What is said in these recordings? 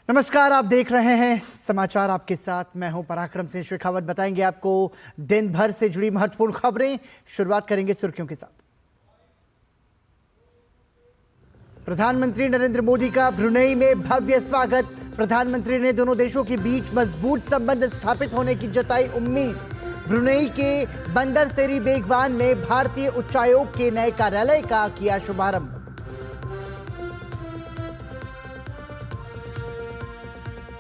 नमस्कार, आप देख रहे हैं समाचार आपके साथ मैं हूं पराक्रम सिंह शेखावत। बताएंगे आपको दिन भर से जुड़ी महत्वपूर्ण खबरें। शुरुआत करेंगे सुर्खियों के साथ। प्रधानमंत्री नरेंद्र मोदी का ब्रुनेई में भव्य स्वागत। प्रधानमंत्री ने दोनों देशों के बीच मजबूत संबंध स्थापित होने की जताई उम्मीद। ब्रुनेई के बंदर सेरी बेगवान में भारतीय उच्चायोग के नए कार्यालय का किया शुभारंभ।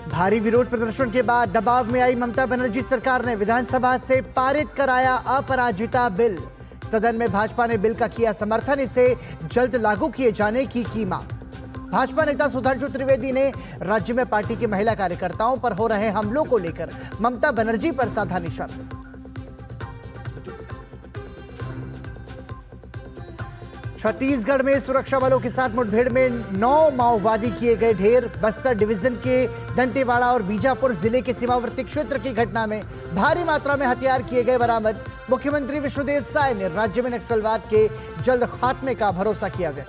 भारी विरोध प्रदर्शन के बाद दबाव में आई ममता बनर्जी सरकार ने विधानसभा से पारित कराया अपराजिता बिल। सदन में भाजपा ने बिल का किया समर्थन, इसे जल्द लागू किए जाने की मांग। भाजपा नेता सुधांशु त्रिवेदी ने राज्य में पार्टी की महिला कार्यकर्ताओं पर हो रहे हमलों को लेकर ममता बनर्जी पर साधा निशाना। छत्तीसगढ़ में सुरक्षा बलों के साथ मुठभेड़ में 9 माओवादी किए गए ढेर। बस्तर डिवीजन के दंतेवाड़ा और बीजापुर जिले के सीमावर्ती क्षेत्र की घटना में भारी मात्रा में हथियार किए गए बरामद। मुख्यमंत्री विष्णुदेव साय ने राज्य में नक्सलवाद के जल्द खात्मे का भरोसा किया गया।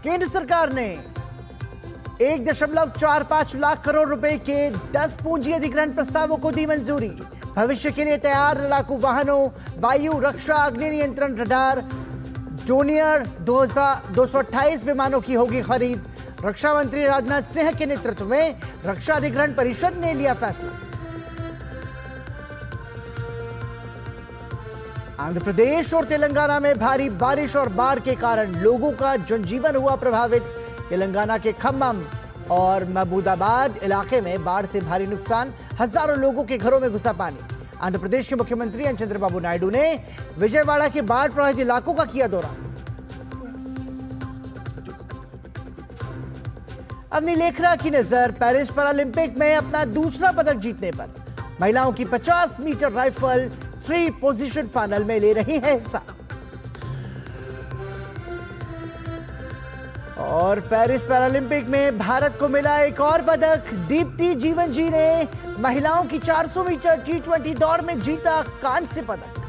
केंद्र सरकार ने 1.45 लाख करोड़ रुपए के 10 पूंजी अधिग्रहण प्रस्तावों को दी मंजूरी। भविष्य के लिए तैयार लड़ाकू वाहनों, वायु रक्षा, अग्नि नियंत्रण रडार, डोनियर 228 विमानों की होगी खरीद। रक्षा मंत्री राजनाथ सिंह के नेतृत्व में रक्षा अधिग्रहण परिषद ने लिया फैसला। आंध्र प्रदेश और तेलंगाना में भारी बारिश और बाढ़ के कारण लोगों का जनजीवन हुआ प्रभावित। तेलंगाना के खम्मम और महबूबाबाद इलाके में बाढ़ से भारी नुकसान, हजारों लोगों के घरों में घुसा पानी। आंध्र प्रदेश के मुख्यमंत्री एन चंद्रबाबू नायडू ने विजयवाड़ा के बाढ़ प्रभावित इलाकों का किया दौरा। अवनी लेखरा की नजर पेरिस पैरालंपिक में अपना दूसरा पदक जीतने पर। महिलाओं की 50 मीटर राइफल 3 पोजीशन फाइनल में ले रही है हिस्सा। और पेरिस पैरालंपिक में भारत को मिला एक और पदक। दीप्ति जीवन जी ने महिलाओं की 400 मीटर T20 दौड़ में जीता कांस्य पदक।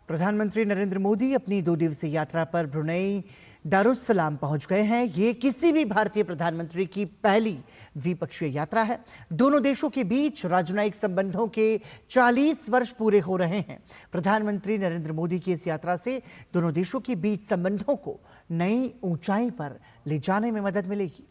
प्रधानमंत्री नरेंद्र मोदी अपनी 2 दिवसीय यात्रा पर ब्रुनेई दारुस्सलाम पहुंच गए हैं। ये किसी भी भारतीय प्रधानमंत्री की पहली द्विपक्षीय यात्रा है। दोनों देशों के बीच राजनयिक संबंधों के 40 वर्ष पूरे हो रहे हैं। प्रधानमंत्री नरेंद्र मोदी की इस यात्रा से दोनों देशों के बीच संबंधों को नई ऊंचाई पर ले जाने में मदद मिलेगी।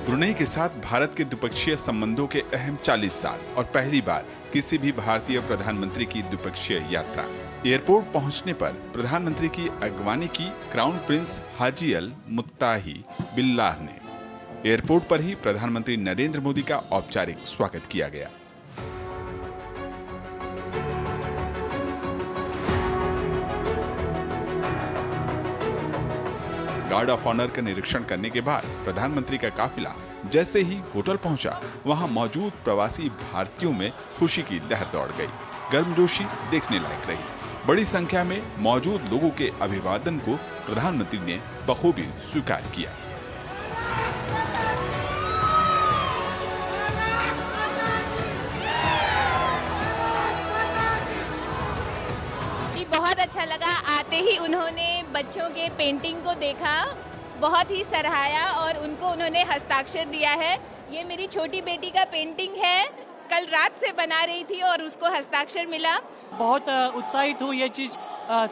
ब्रुनेई के साथ भारत के द्विपक्षीय संबंधों के अहम 40 साल और पहली बार किसी भी भारतीय प्रधानमंत्री की द्विपक्षीय यात्रा। एयरपोर्ट पहुंचने पर प्रधानमंत्री की अगवानी की क्राउन प्रिंस हाजी अल मुत्ताही बिल्लाह ने। एयरपोर्ट पर ही प्रधानमंत्री नरेंद्र मोदी का औपचारिक स्वागत किया गया। गार्ड ऑफ ऑनर का निरीक्षण करने के बाद प्रधानमंत्री का काफिला जैसे ही होटल पहुंचा, वहां मौजूद प्रवासी भारतीयों में खुशी की लहर दौड़ गई। गर्मजोशी देखने लायक रही। बड़ी संख्या में मौजूद लोगों के अभिवादन को प्रधानमंत्री ने बखूबी स्वीकार किया। बहुत अच्छा लगा। आते ही उन्होंने बच्चों के पेंटिंग को देखा, बहुत ही सराहाया और उनको उन्होंने हस्ताक्षर दिया है। ये मेरी छोटी बेटी का पेंटिंग है, कल रात से बना रही थी और उसको हस्ताक्षर मिला। बहुत उत्साहित हूँ ये चीज़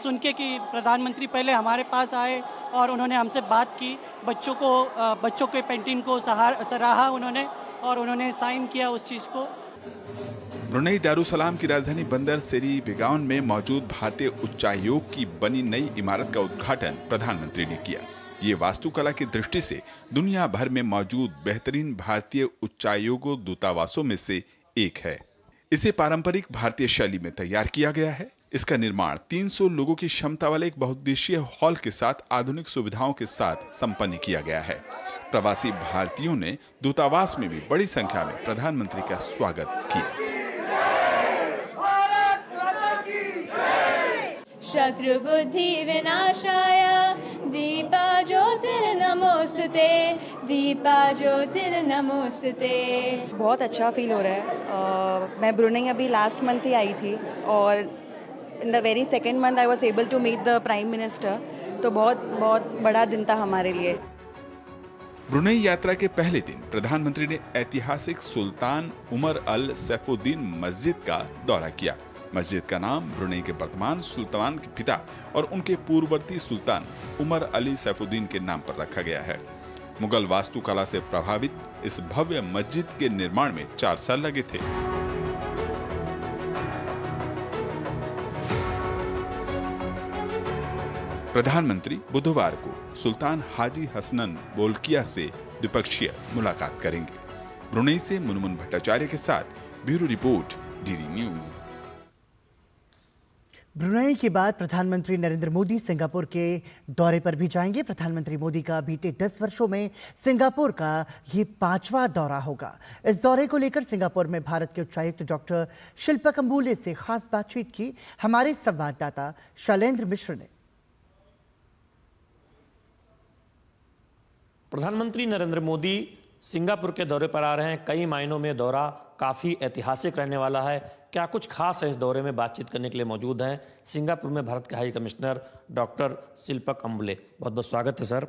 सुन के कि प्रधानमंत्री पहले हमारे पास आए और उन्होंने हमसे बात की, बच्चों के पेंटिंग को सराहा उन्होंने और उन्होंने साइन किया उस चीज़ को। ब्रुनेई दारुसलाम की राजधानी बंदर सेरी बेगावन में मौजूद भारतीय उच्चायोग की बनी नई इमारत का उद्घाटन प्रधानमंत्री ने किया। ये वास्तुकला की दृष्टि से दुनिया भर में मौजूद बेहतरीन भारतीय उच्चायोगों दूतावासों में से एक है। इसे पारंपरिक भारतीय शैली में तैयार किया गया है। इसका निर्माण 300 लोगों की क्षमता वाले एक बहुउद्देशीय हॉल के साथ आधुनिक सुविधाओं के साथ संपन्न किया गया है। प्रवासी भारतीयों ने दूतावास में भी बड़ी संख्या में प्रधानमंत्री का स्वागत किया। शत्रुबुद्धि विनाशाय दीपा ज्योतिर्नमोस्तुते, दीपा ज्योतिर्नमोस्तुते। बहुत अच्छा फील हो रहा है। मैं ब्रुनेई अभी लास्ट मंथ ही आई थी और in the very second month I was able to meet the prime minister, तो बहुत बहुत बड़ा दिन था हमारे लिए। ब्रुनेई यात्रा के पहले दिन प्रधानमंत्री ने ऐतिहासिक सुल्तान उमर अल सैफुद्दीन मस्जिद का दौरा किया। मस्जिद का नाम ब्रुनेई के वर्तमान सुल्तान के पिता और उनके पूर्ववर्ती सुल्तान उमर अली सैफुद्दीन के नाम पर रखा गया है। मुगल वास्तुकला से प्रभावित इस भव्य मस्जिद के निर्माण में 4 साल लगे थे। प्रधानमंत्री बुधवार को सुल्तान हाजी हसनन बोल्किया से द्विपक्षीय मुलाकात करेंगे। ब्रुनेई से मुनमुन भट्टाचार्य के साथ bureau report, DD news. Brunei के बाद प्रधानमंत्री नरेंद्र मोदी सिंगापुर के दौरे पर भी जाएंगे। प्रधानमंत्री मोदी का बीते 10 वर्षों में सिंगापुर का ये 5वां दौरा होगा। इस दौरे को लेकर सिंगापुर में भारत के उच्चायुक्त डॉक्टर शिल्पा कंबोले से खास बातचीत की हमारे संवाददाता शैलेंद्र मिश्र ने। प्रधानमंत्री नरेंद्र मोदी सिंगापुर के दौरे पर आ रहे हैं। कई मायनों में दौरा काफ़ी ऐतिहासिक रहने वाला है। क्या कुछ खास है इस दौरे में, बातचीत करने के लिए मौजूद हैं सिंगापुर में भारत के हाई कमिश्नर डॉक्टर शिल्पा कंबोले। बहुत बहुत स्वागत है सर।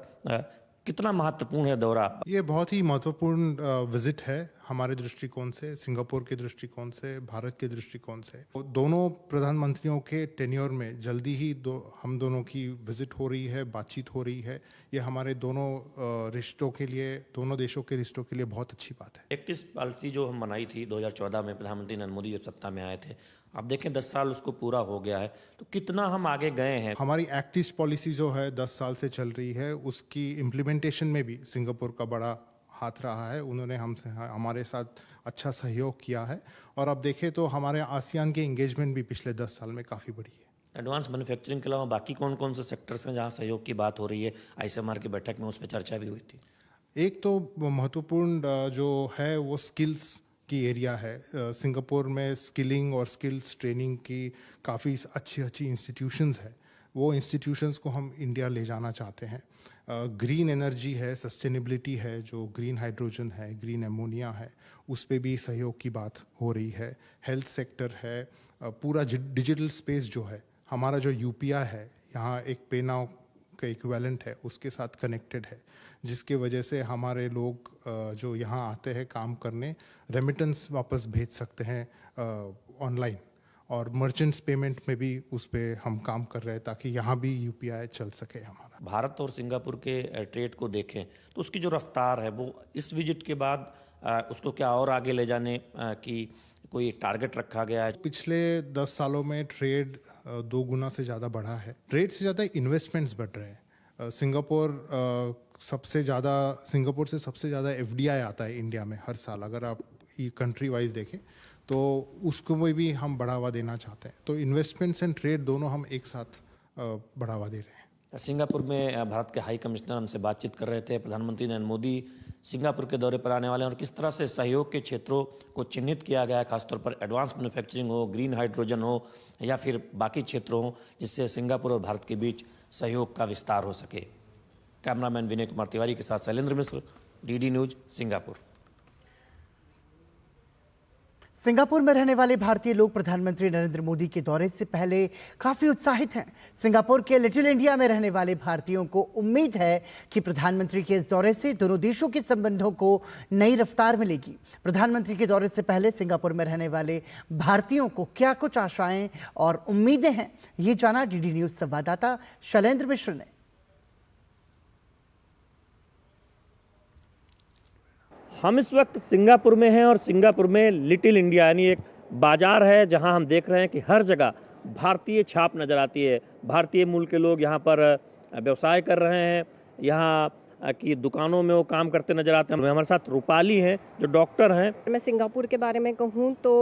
कितना महत्वपूर्ण है दौरा? ये बहुत ही महत्वपूर्ण विजिट है हमारे दृष्टिकोण से, सिंगापुर के दृष्टिकोण से, भारत के दृष्टिकोण से। दोनों प्रधानमंत्रियों के टेन्योर में जल्दी ही हम दोनों की विजिट हो रही है, बातचीत हो रही है। ये हमारे दोनों रिश्तों के लिए, दोनों देशों के रिश्तों के लिए बहुत अच्छी बात है। एक्टिस पॉलिसी जो हम बनाई थी 2014 में, प्रधानमंत्री नरेंद्र मोदी जब सत्ता में आए थे, आप देखें 10 साल उसको पूरा हो गया है, तो कितना हम आगे गए हैं? हमारी एक्टिस पॉलिसी जो है 10 साल से चल रही है, उसकी इम्प्लीमेंटेशन में भी सिंगापुर का बड़ा हाथ रहा है। उन्होंने हमारे साथ अच्छा सहयोग किया है और अब देखें तो हमारे आसियान के एंगेजमेंट भी पिछले 10 साल में काफ़ी बढ़ी है। एडवांस मैन्युफैक्चरिंग के अलावा बाकी कौन कौन से सेक्टर्स हैं जहां सहयोग की बात हो रही है? आईसीएमआर की बैठक में उस पर चर्चा भी हुई थी। एक तो महत्वपूर्ण जो है वो स्किल्स की एरिया है। सिंगापुर में स्किलिंग और स्किल्स ट्रेनिंग की काफ़ी अच्छी इंस्टीट्यूशंस है। वो इंस्टीट्यूशंस को हम इंडिया ले जाना चाहते हैं। ग्रीन एनर्जी है, सस्टेनेबिलिटी है, जो ग्रीन हाइड्रोजन है, ग्रीन एमोनिया है, उस पे भी सहयोग की बात हो रही है। हेल्थ सेक्टर है, पूरा डिजिटल स्पेस जो है, हमारा जो यूपीआई है यहाँ एक पे नाउ का इक्विवेलेंट है, उसके साथ कनेक्टेड है, जिसके वजह से हमारे लोग जो यहाँ आते हैं काम करने, रेमिटेंस वापस भेज सकते हैं ऑनलाइन, और मर्चेंट्स पेमेंट में भी उस पर हम काम कर रहे हैं ताकि यहाँ भी यूपीआई चल सके हमारा। भारत और सिंगापुर के ट्रेड को देखें तो उसकी जो रफ्तार है वो इस विजिट के बाद उसको क्या और आगे ले जाने की कोई टारगेट रखा गया है? पिछले 10 सालों में ट्रेड 2 गुना से ज़्यादा बढ़ा है। ट्रेड से ज़्यादा इन्वेस्टमेंट्स बढ़ रहे हैं। सिंगापुर से सबसे ज़्यादा एफडीआई आता है इंडिया में हर साल। अगर आप ये कंट्री वाइज देखें तो उसको में भी हम बढ़ावा देना चाहते हैं। तो इन्वेस्टमेंट्स एंड ट्रेड दोनों हम एक साथ बढ़ावा दे रहे हैं। सिंगापुर में भारत के हाई कमिश्नर हमसे बातचीत कर रहे थे। प्रधानमंत्री नरेंद्र मोदी सिंगापुर के दौरे पर आने वाले हैं और किस तरह से सहयोग के क्षेत्रों को चिन्हित किया गया है, खासतौर पर एडवांस मैन्युफैक्चरिंग हो, ग्रीन हाइड्रोजन हो या फिर बाकी क्षेत्रों हो, जिससे सिंगापुर और भारत के बीच सहयोग का विस्तार हो सके। कैमरामैन विनय कुमार तिवारी के साथ शैलेंद्र मिश्र, डीडी न्यूज, सिंगापुर। सिंगापुर में रहने वाले भारतीय लोग प्रधानमंत्री नरेंद्र मोदी के दौरे से पहले काफी उत्साहित हैं। सिंगापुर के लिटिल इंडिया में रहने वाले भारतीयों को उम्मीद है कि प्रधानमंत्री के इस दौरे से दोनों देशों के संबंधों को नई रफ्तार मिलेगी। प्रधानमंत्री के दौरे से पहले सिंगापुर में रहने वाले भारतीयों को क्या कुछ आशाएं और उम्मीदें हैं, ये जाना डीडी न्यूज संवाददाता शैलेंद्र मिश्र ने। हम इस वक्त सिंगापुर में हैं और सिंगापुर में लिटिल इंडिया यानी एक बाज़ार है जहां हम देख रहे हैं कि हर जगह भारतीय छाप नज़र आती है। भारतीय मूल के लोग यहां पर व्यवसाय कर रहे हैं, यहां की दुकानों में वो काम करते नज़र आते हैं। हमारे साथ रूपाली हैं जो डॉक्टर हैं। मैं सिंगापुर के बारे में कहूँ तो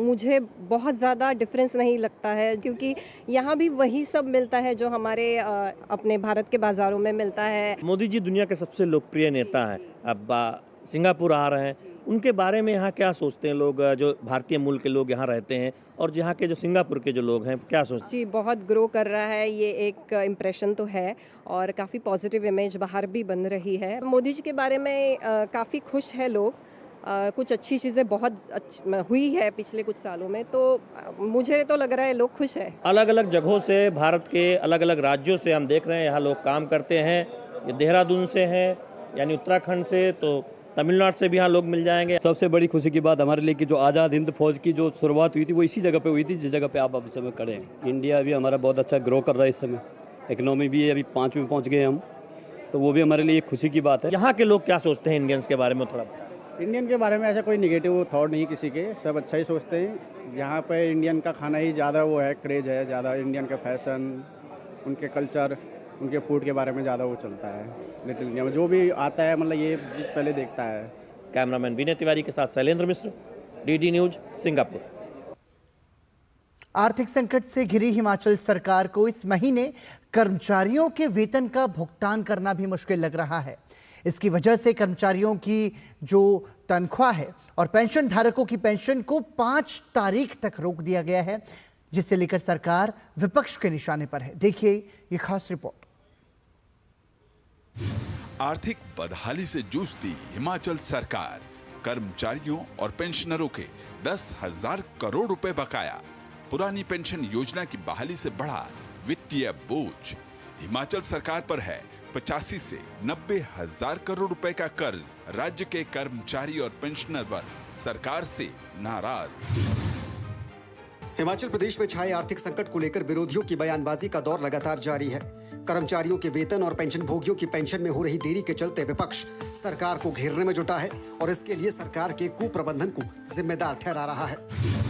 मुझे बहुत ज़्यादा डिफरेंस नहीं लगता है, क्योंकि यहाँ भी वही सब मिलता है जो हमारे अपने भारत के बाज़ारों में मिलता है। मोदी जी दुनिया के सबसे लोकप्रिय नेता हैं। अब सिंगापुर आ रहे हैं, उनके बारे में यहाँ क्या सोचते हैं लोग, जो भारतीय मूल के लोग यहाँ रहते हैं और यहाँ के जो सिंगापुर के जो लोग हैं, क्या सोचते हैं? जी, बहुत ग्रो कर रहा है, ये एक इम्प्रेशन तो है और काफ़ी पॉजिटिव इमेज बाहर भी बन रही है। मोदी जी के बारे में काफ़ी खुश है लोग। कुछ अच्छी चीज़ें बहुत हुई है पिछले कुछ सालों में, तो मुझे तो लग रहा है लोग खुश हैं। अलग अलग जगहों से, भारत के अलग अलग राज्यों से हम देख रहे हैं यहाँ लोग काम करते हैं। ये देहरादून से हैं, यानी उत्तराखंड से, तो तमिलनाडु से भी यहाँ लोग मिल जाएंगे। सबसे बड़ी खुशी की बात हमारे लिए कि जो आज़ाद हिंद फौज की जो शुरुआत हुई थी वो इसी जगह पे हुई थी जिस जगह पे आप अब इस समय खड़े हैं। इंडिया भी हमारा बहुत अच्छा ग्रो कर रहा है इस समय, इकोनॉमी भी अभी 5वीं में पहुँच गए हम, तो वो भी हमारे लिए एक खुशी की बात है। यहाँ के लोग क्या सोचते हैं इंडियंस के बारे में थोड़ा? इंडियन के बारे में ऐसा कोई निगेटिव थॉट नहीं किसी के, सब अच्छा ही सोचते हैं। यहाँ पे इंडियन का खाना ही ज़्यादा वो है, क्रेज है ज़्यादा, इंडियन का फैशन, उनके कल्चर, उनके फूड के बारे में ज़्यादा वो चलता है। लिटिल इंडिया में जो भी आता है मतलब ये चीज़ पहले देखता है। कैमरामैन विनय तिवारी के साथ शैलेंद्र मिश्र, डीडी न्यूज, सिंगापुर। आर्थिक संकट से घिरी हिमाचल सरकार को इस महीने कर्मचारियों के वेतन का भुगतान करना भी मुश्किल लग रहा है। इसकी वजह से कर्मचारियों की जो तनख्वाह है और पेंशन धारकों की पेंशन को 5 तारीख तक रोक दिया गया है, जिसे लेकर सरकार विपक्ष के निशाने पर है। देखिए ये खास रिपोर्ट। आर्थिक बदहाली से जूझती हिमाचल सरकार, कर्मचारियों और पेंशनरों के 10,000 करोड़ रुपए बकाया। पुरानी पेंशन योजना की बहाली से बढ़ा वित्तीय बोझ। हिमाचल सरकार पर है 85 से 90,000 करोड़ रुपए का कर्ज। राज्य के कर्मचारी और पेंशनर वर्ग सरकार से नाराज। हिमाचल प्रदेश में छाए आर्थिक संकट को लेकर विरोधियों की बयानबाजी का दौर लगातार जारी है। कर्मचारियों के वेतन और पेंशन भोगियों की पेंशन में हो रही देरी के चलते विपक्ष सरकार को घेरने में जुटा है और इसके लिए सरकार के कुप्रबंधन को जिम्मेदार ठहरा रहा है।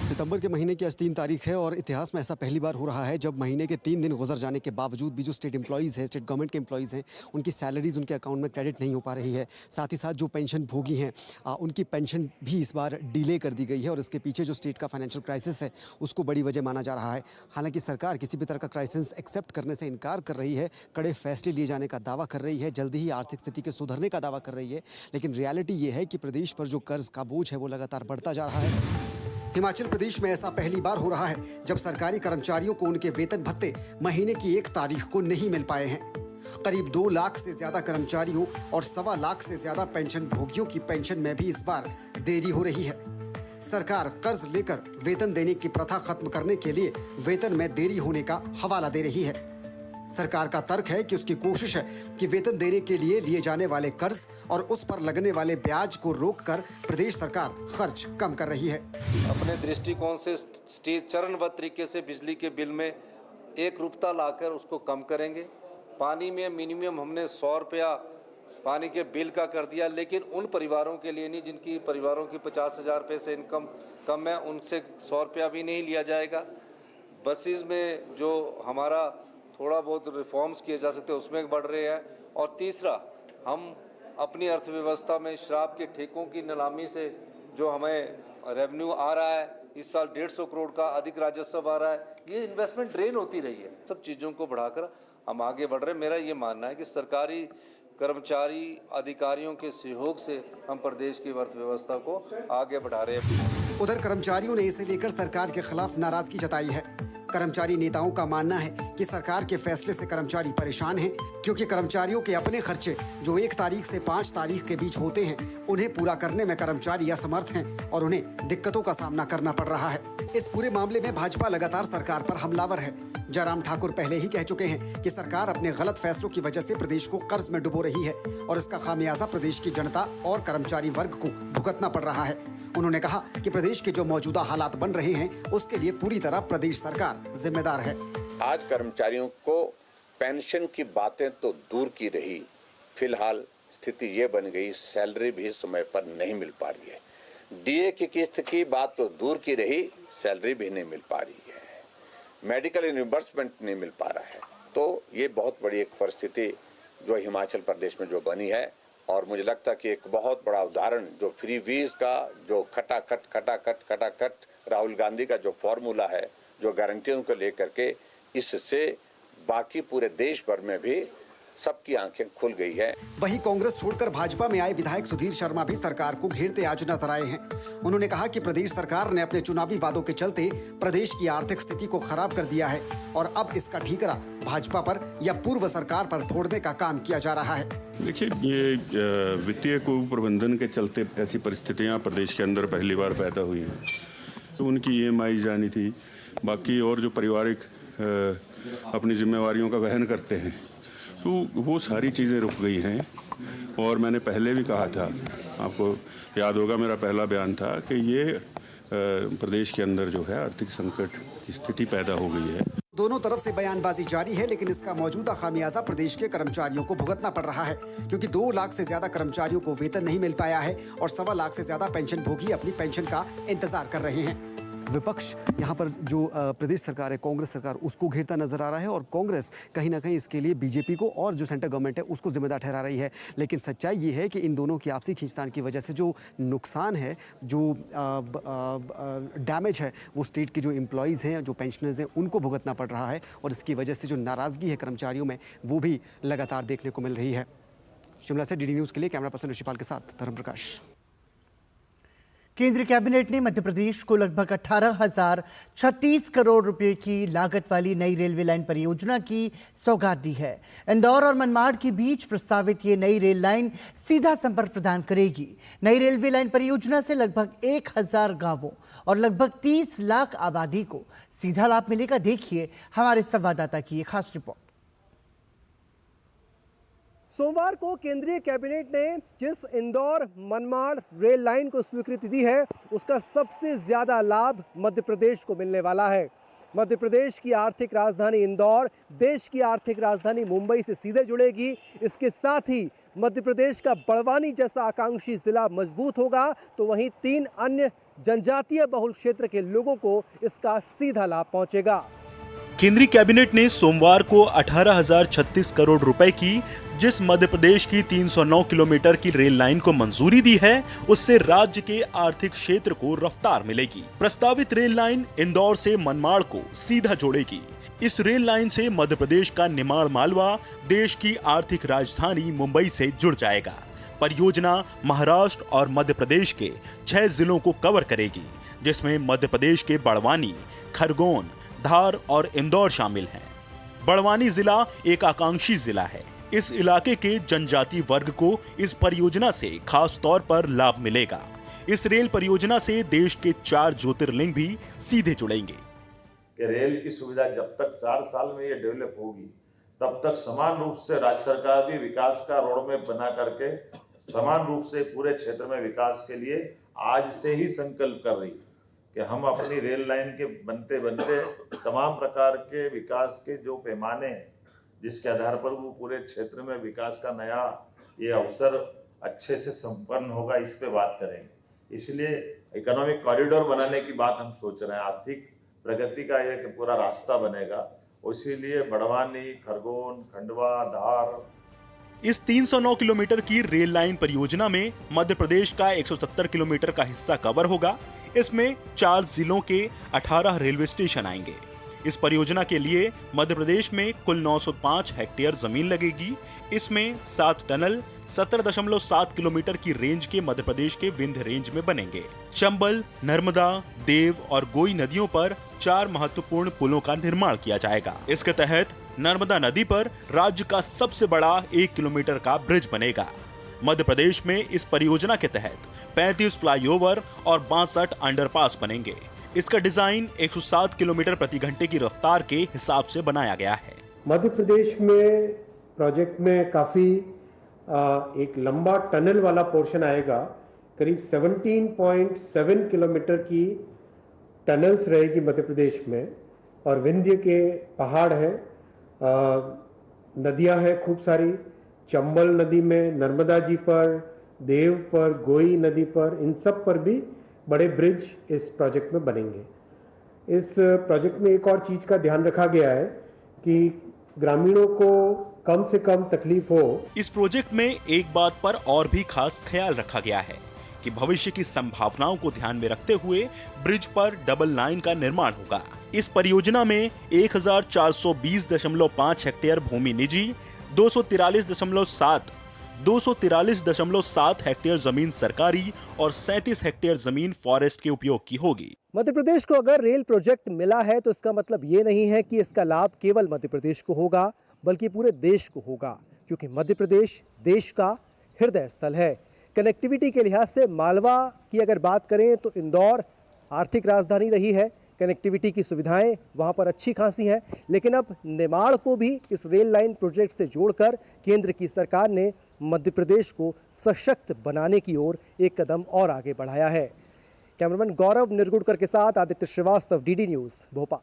सितंबर के महीने की आज 3 तारीख है और इतिहास में ऐसा पहली बार हो रहा है जब महीने के 3 दिन गुजर जाने के बावजूद भी जो स्टेट एम्प्लॉइज़ हैं, स्टेट गवर्नमेंट के एम्प्लॉइज़ हैं, उनकी सैलरीज उनके अकाउंट में क्रेडिट नहीं हो पा रही है। साथ ही साथ जो पेंशन भोगी हैं उनकी पेंशन भी इस बार डिले कर दी गई है और इसके पीछे जो स्टेट का फाइनेंशियल क्राइसिस है उसको बड़ी वजह माना जा रहा है। हालांकि सरकार किसी भी तरह का क्राइसिस एक्सेप्ट करने से इनकार कर रही है, कड़े फैसले लिए जाने का दावा कर रही है, जल्दी ही आर्थिक स्थिति के सुधरने का दावा कर रही है, लेकिन रियलिटी ये है कि प्रदेश पर जो कर्ज का बोझ है वो लगातार बढ़ता जा रहा है। हिमाचल प्रदेश में ऐसा पहली बार हो रहा है जब सरकारी कर्मचारियों को उनके वेतन भत्ते महीने की 1 तारीख को नहीं मिल पाए हैं। करीब 2 लाख से ज्यादा कर्मचारियों और 1.25 लाख से ज्यादा पेंशन भोगियों की पेंशन में भी इस बार देरी हो रही है। सरकार कर्ज लेकर वेतन देने की प्रथा खत्म करने के लिए वेतन में देरी होने का हवाला दे रही है। सरकार का तर्क है कि उसकी कोशिश है कि वेतन देने के लिए लिए जाने वाले कर्ज और उस पर लगने वाले ब्याज को रोककर प्रदेश सरकार खर्च कम कर रही है। अपने दृष्टिकोण से चरणबद्ध तरीके से बिजली के बिल में एकरूपता लाकर उसको कम करेंगे। पानी में मिनिमम हमने 100 रुपया पानी के बिल का कर दिया, लेकिन उन परिवारों के लिए नहीं जिनकी परिवारों की 50,000 रुपये से इनकम कम है, उनसे 100 रुपया भी नहीं लिया जाएगा। बसेस में जो हमारा थोड़ा बहुत रिफॉर्म्स किए जा सकते हैं उसमें बढ़ रहे हैं। और तीसरा, हम अपनी अर्थव्यवस्था में शराब के ठेकों की नीलामी से जो हमें रेवेन्यू आ रहा है, इस साल 150 करोड़ का अधिक राजस्व आ रहा है, ये इन्वेस्टमेंट ड्रेन होती रही है। सब चीज़ों को बढ़ाकर हम आगे बढ़ रहे हैं। मेरा ये मानना है कि सरकारी कर्मचारी अधिकारियों के सहयोग से हम प्रदेश की अर्थव्यवस्था को आगे बढ़ा रहे हैं। उधर कर्मचारियों ने इसे लेकर सरकार के खिलाफ नाराजगी जताई है। कर्मचारी नेताओं का मानना है कि सरकार के फैसले से कर्मचारी परेशान हैं, क्योंकि कर्मचारियों के अपने खर्चे जो 1 तारीख से 5 तारीख के बीच होते हैं उन्हें पूरा करने में कर्मचारी असमर्थ हैं और उन्हें दिक्कतों का सामना करना पड़ रहा है। इस पूरे मामले में भाजपा लगातार सरकार पर हमलावर है। जयराम ठाकुर पहले ही कह चुके हैं कि सरकार अपने गलत फैसलों की वजह से प्रदेश को कर्ज में डुबो रही है और इसका खामियाजा प्रदेश की जनता और कर्मचारी वर्ग को भुगतना पड़ रहा है। उन्होंने कहा कि प्रदेश के जो मौजूदा हालात बन रहे हैं उसके लिए पूरी तरह प्रदेश सरकार जिम्मेदार है। आज कर्मचारियों को पेंशन की बातें तो दूर की रही, फिलहाल स्थिति ये बन गई सैलरी भी समय पर नहीं मिल पा रही है। डीए की किस्त की बात तो दूर की रही, सैलरी भी नहीं मिल पा रही है, मेडिकल रिइंबर्समेंट नहीं मिल पा रहा है। तो ये बहुत बड़ी एक परिस्थिति जो हिमाचल प्रदेश में जो बनी है। और मुझे लगता है कि एक बहुत बड़ा उदाहरण जो फ्री वीज का जो खटाखट राहुल गांधी का जो फॉर्मूला है, जो गारंटियों को लेकर के, इससे बाकी पूरे देश भर में भी सबकी आंखें खुल गई है। वहीं कांग्रेस छोड़कर भाजपा में आए विधायक सुधीर शर्मा भी सरकार को घेरते आज नजर आए हैं। उन्होंने कहा कि प्रदेश सरकार ने अपने चुनावी वादों के चलते प्रदेश की आर्थिक स्थिति को खराब कर दिया है और अब इसका ठीकरा भाजपा पर या पूर्व सरकार पर फोड़ने का काम किया जा रहा है। देखिए, ये वित्तीय कुप्रबंधन के चलते ऐसी परिस्थितियां प्रदेश के अंदर पहली बार पैदा हुई हैं। तो उनकी EMI जानी थी, बाकी और जो पारिवारिक अपनी जिम्मेवारियों का वहन करते हैं, तो वो सारी चीज़ें रुक गई हैं। और मैंने पहले भी कहा था, आपको याद होगा मेरा पहला बयान था कि ये प्रदेश के अंदर जो है आर्थिक संकट की स्थिति पैदा हो गई है। दोनों तरफ से बयानबाजी जारी है, लेकिन इसका मौजूदा खामियाजा प्रदेश के कर्मचारियों को भुगतना पड़ रहा है, क्योंकि 2 लाख से ज्यादा कर्मचारियों को वेतन नहीं मिल पाया है और 1.25 लाख से ज्यादा पेंशन भोगी अपनी पेंशन का इंतजार कर रहे हैं। विपक्ष यहाँ पर जो प्रदेश सरकार है, कांग्रेस सरकार, उसको घेरता नजर आ रहा है और कांग्रेस कहीं ना कहीं इसके लिए बीजेपी को और जो सेंट्रल गवर्नमेंट है उसको जिम्मेदार ठहरा रही है। लेकिन सच्चाई ये है कि इन दोनों की आपसी खींचतान की वजह से जो नुकसान है, जो डैमेज है, वो स्टेट के जो एम्प्लॉयज़ हैं, जो पेंशनर्स हैं, उनको भुगतना पड़ रहा है और इसकी वजह से जो नाराज़गी है कर्मचारियों में, वो भी लगातार देखने को मिल रही है। शिमला से DD न्यूज़ के लिए कैमरा पर्सन ऋषिपाल के साथ धर्म प्रकाश। केंद्रीय कैबिनेट ने मध्य प्रदेश को लगभग 18,036 करोड़ रुपए की लागत वाली नई रेलवे लाइन परियोजना की सौगात दी है। इंदौर और मनमाड़ के बीच प्रस्तावित ये नई रेल लाइन सीधा संपर्क प्रदान करेगी। नई रेलवे लाइन परियोजना से लगभग 1,000 गांवों और लगभग 30 लाख आबादी को सीधा लाभ मिलेगा। देखिए हमारे संवाददाता की ये खास रिपोर्ट। सोमवार को केंद्रीय कैबिनेट ने जिस इंदौर मनमाड़ रेल लाइन को स्वीकृति दी है, उसका सबसे ज्यादा लाभ मध्य प्रदेश को मिलने वाला है। मध्य प्रदेश की आर्थिक राजधानी इंदौर देश की आर्थिक राजधानी मुंबई से सीधे जुड़ेगी। इसके साथ ही मध्य प्रदेश का बड़वानी जैसा आकांक्षी जिला मजबूत होगा, तो वहीं 3 अन्य जनजातीय बहुल क्षेत्र के लोगों को इसका सीधा लाभ पहुंचेगा। केंद्रीय कैबिनेट ने सोमवार को 18,036 करोड़ रुपए की जिस मध्य प्रदेश की 309 किलोमीटर की रेल लाइन को मंजूरी दी है, उससे राज्य के आर्थिक क्षेत्र को रफ्तार मिलेगी। प्रस्तावित रेल लाइन इंदौर से मनमाड़ को सीधा जोड़ेगी। इस रेल लाइन से मध्य प्रदेश का निमाड़ मालवा देश की आर्थिक राजधानी मुंबई से जुड़ जाएगा। परियोजना महाराष्ट्र और मध्य प्रदेश के 6 जिलों को कवर करेगी, जिसमें मध्य प्रदेश के बड़वानी, खरगोन, धार और इंदौर शामिल हैं। बड़वानी जिला एक आकांक्षी जिला है। इस इलाके के जनजाति वर्ग को इस परियोजना से खास तौर पर लाभ मिलेगा। इस रेल परियोजना से देश के 4 ज्योतिर्लिंग भी सीधे जुड़ेंगे। रेल की सुविधा जब तक 4 साल में ये डेवलप होगी, तब तक समान रूप से राज्य सरकार भी विकास का रोड मैप बना करके समान रूप से पूरे क्षेत्र में विकास के लिए आज से ही संकल्प कर रही है कि हम अपनी रेल लाइन के बनते बनते तमाम प्रकार के विकास के जो पैमाने हैं, जिसके आधार पर वो पूरे क्षेत्र में विकास का नया ये अवसर अच्छे से संपन्न होगा, इस पे बात करेंगे। इसलिए इकोनॉमिक कॉरिडोर बनाने की बात हम सोच रहे हैं। आर्थिक प्रगति का एक पूरा रास्ता बनेगा, इसीलिए बड़वानी, खरगोन, खंडवा, धार। इस 309 किलोमीटर की रेल लाइन परियोजना में मध्य प्रदेश का 170 किलोमीटर का हिस्सा कवर होगा। इसमें 4 जिलों के 18 रेलवे स्टेशन आएंगे। इस परियोजना के लिए मध्य प्रदेश में कुल 905 हेक्टेयर जमीन लगेगी। इसमें 7 टनल 17.7 किलोमीटर की रेंज के मध्य प्रदेश के विंध्य रेंज में बनेंगे। चंबल, नर्मदा, देव और गोई नदियों पर 4 महत्वपूर्ण पुलों का निर्माण किया जाएगा। इसके तहत नर्मदा नदी पर राज्य का सबसे बड़ा 1 किलोमीटर का ब्रिज बनेगा। मध्य प्रदेश में इस परियोजना के तहत 35 फ्लाईओवर और 62 अंडरपास बनेंगे। इसका डिजाइन 107 किलोमीटर प्रति घंटे की रफ्तार के हिसाब से बनाया गया है। मध्य प्रदेश में प्रोजेक्ट में काफी एक लंबा टनल वाला पोर्शन आएगा। करीब 17.7 किलोमीटर की टनल्स रहेगी मध्य प्रदेश में, और विंध्य के पहाड़ हैं, नदियां हैं खूब सारी। चंबल नदी में, नर्मदा जी पर, देव पर, गोई नदी पर, इन सब पर भी बड़े ब्रिज इस प्रोजेक्ट में बनेंगे। इस प्रोजेक्ट में एक और चीज का ध्यान रखा गया है कि ग्रामीणों को कम से कम तकलीफ हो। इस प्रोजेक्ट में एक बात पर और भी खास ख्याल रखा गया है कि भविष्य की संभावनाओं को ध्यान में रखते हुए ब्रिज पर डबल लाइन का निर्माण होगा। इस परियोजना में 1420.5 हेक्टेयर भूमि निजी, 243.7 हेक्टेयर जमीन सरकारी और 37 हेक्टेयर जमीन फॉरेस्ट के उपयोग की होगी। मध्य प्रदेश को अगर रेल प्रोजेक्ट मिला है तो इसका मतलब ये नहीं है कि इसका लाभ केवल मध्य प्रदेश को होगा, बल्कि पूरे देश को होगा, क्योंकि मध्य प्रदेश देश का हृदय स्थल है। कनेक्टिविटी के लिहाज से मालवा की अगर बात करें तो इंदौर आर्थिक राजधानी रही है, कनेक्टिविटी की सुविधाएं वहां पर अच्छी खासी हैं, लेकिन अब निमाड़ को भी इस रेल लाइन प्रोजेक्ट से जोड़कर केंद्र की सरकार ने मध्य प्रदेश को सशक्त बनाने की ओर एक कदम और आगे बढ़ाया है। कैमरामैन गौरव निरगुड़कर के साथ आदित्य श्रीवास्तव, डीडी न्यूज, भोपाल।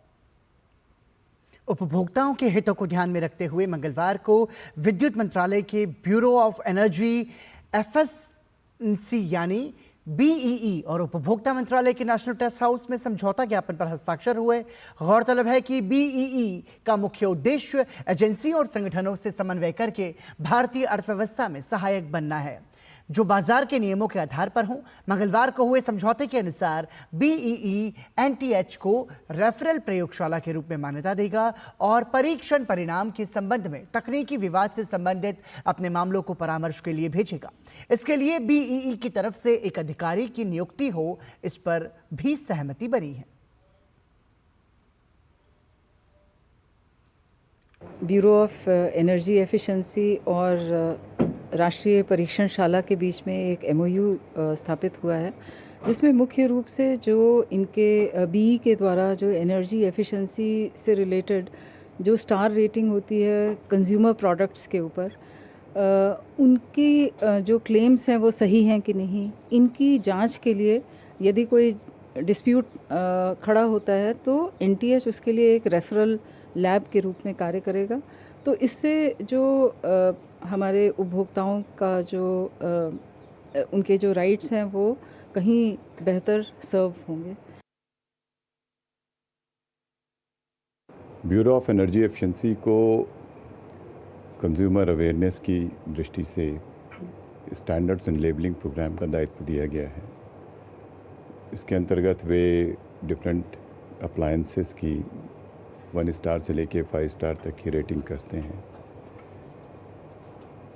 उपभोक्ताओं के हितों को ध्यान में रखते हुए मंगलवार को विद्युत मंत्रालय के ब्यूरो ऑफ एनर्जी एफिशिएंसी यानी बीईई और उपभोक्ता मंत्रालय के नेशनल टेस्ट हाउस में समझौता ज्ञापन पर हस्ताक्षर हुए। गौरतलब है कि बीईई का मुख्य उद्देश्य एजेंसी और संगठनों से समन्वय करके भारतीय अर्थव्यवस्था में सहायक बनना है, जो बाजार के नियमों के आधार पर हों। मंगलवार को हुए समझौते के अनुसार बीईई एनटीएच को रेफरल प्रयोगशाला के रूप में मान्यता देगा और परीक्षण परिणाम के संबंध में तकनीकी विवाद से संबंधित अपने मामलों को परामर्श के लिए भेजेगा। इसके लिए बीईई की तरफ से एक अधिकारी की नियुक्ति हो, इस पर भी सहमति बनी है। ब्यूरो ऑफ एनर्जी एफिशिएंसी और राष्ट्रीय परीक्षणशाला के बीच में एक एमओयू स्थापित हुआ है, जिसमें मुख्य रूप से जो इनके बीई के द्वारा जो एनर्जी एफिशिएंसी से रिलेटेड जो स्टार रेटिंग होती है कंज्यूमर प्रोडक्ट्स के ऊपर, उनकी जो क्लेम्स हैं वो सही हैं कि नहीं, इनकी जांच के लिए यदि कोई डिस्प्यूट खड़ा होता है तो एनटीएच उसके लिए एक रेफरल लैब के रूप में कार्य करेगा। तो इससे जो हमारे उपभोक्ताओं का जो उनके जो राइट्स हैं वो कहीं बेहतर सर्व होंगे। ब्यूरो ऑफ एनर्जी एफिशिएंसी को कंज्यूमर अवेयरनेस की दृष्टि से स्टैंडर्ड्स एंड लेबलिंग प्रोग्राम का दायित्व दिया गया है। इसके अंतर्गत वे डिफरेंट अप्लायंसेस की 1 स्टार से लेके 5 स्टार तक की रेटिंग करते हैं।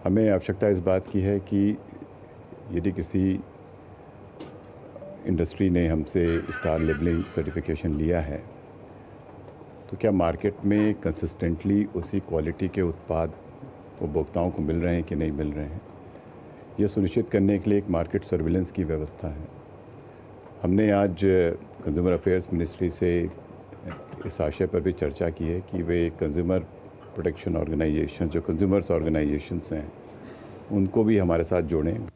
हमें आवश्यकता इस बात की है कि यदि किसी इंडस्ट्री ने हमसे स्टार लेबलिंग सर्टिफिकेशन लिया है तो क्या मार्केट में कंसिस्टेंटली उसी क्वालिटी के उत्पाद उपभोक्ताओं को मिल रहे हैं कि नहीं मिल रहे हैं, यह सुनिश्चित करने के लिए एक मार्केट सर्विलेंस की व्यवस्था है। हमने आज कंज्यूमर अफेयर्स मिनिस्ट्री से इस आशय पर भी चर्चा की है कि वे कंज्यूमर प्रोटेक्शन ऑर्गेनाइजेशन, जो कंज्यूमर्स ऑर्गेनाइजेशंस हैं, उनको भी हमारे साथ जोड़ें।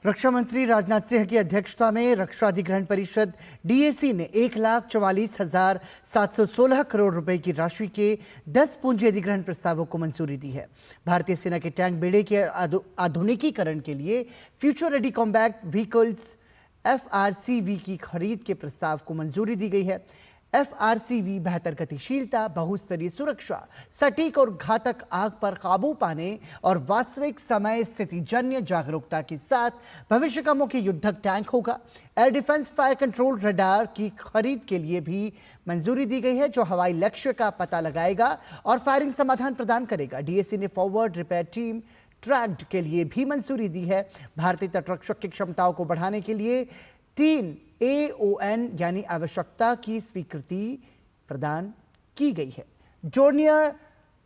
रक्षा मंत्री राजनाथ सिंह की अध्यक्षता में रक्षा अधिग्रहण परिषद डीएसी ने 1,44,716 करोड़ रुपए की राशि के 10 पूंजी अधिग्रहण प्रस्तावों को मंजूरी दी है। भारतीय सेना के टैंक बेड़े के आधुनिकीकरण के लिए future ready combat vehicles FRCV की खरीद के प्रस्ताव को मंजूरी दी गई है। FRCV बेहतर गतिशीलता, बहुस्तरीय सुरक्षा, सटीक और घातक आग पर काबू पाने और वास्तविक समय स्थिति जन्य जागरूकता के साथ भविष्य का मुख्य युद्धक टैंक होगा। Air defence fire control radar की खरीद के लिए भी मंजूरी दी गई है, जो हवाई लक्ष्य का पता लगाएगा और फायरिंग समाधान प्रदान करेगा। डीएसी ने फॉरवर्ड रिपेयर टीम ट्रैक्ड के लिए भी मंजूरी दी है। भारतीय तटरक्षक की क्षमताओं को बढ़ाने के लिए 3 AON यानी आवश्यकता की स्वीकृति प्रदान की गई है। डोर्नियर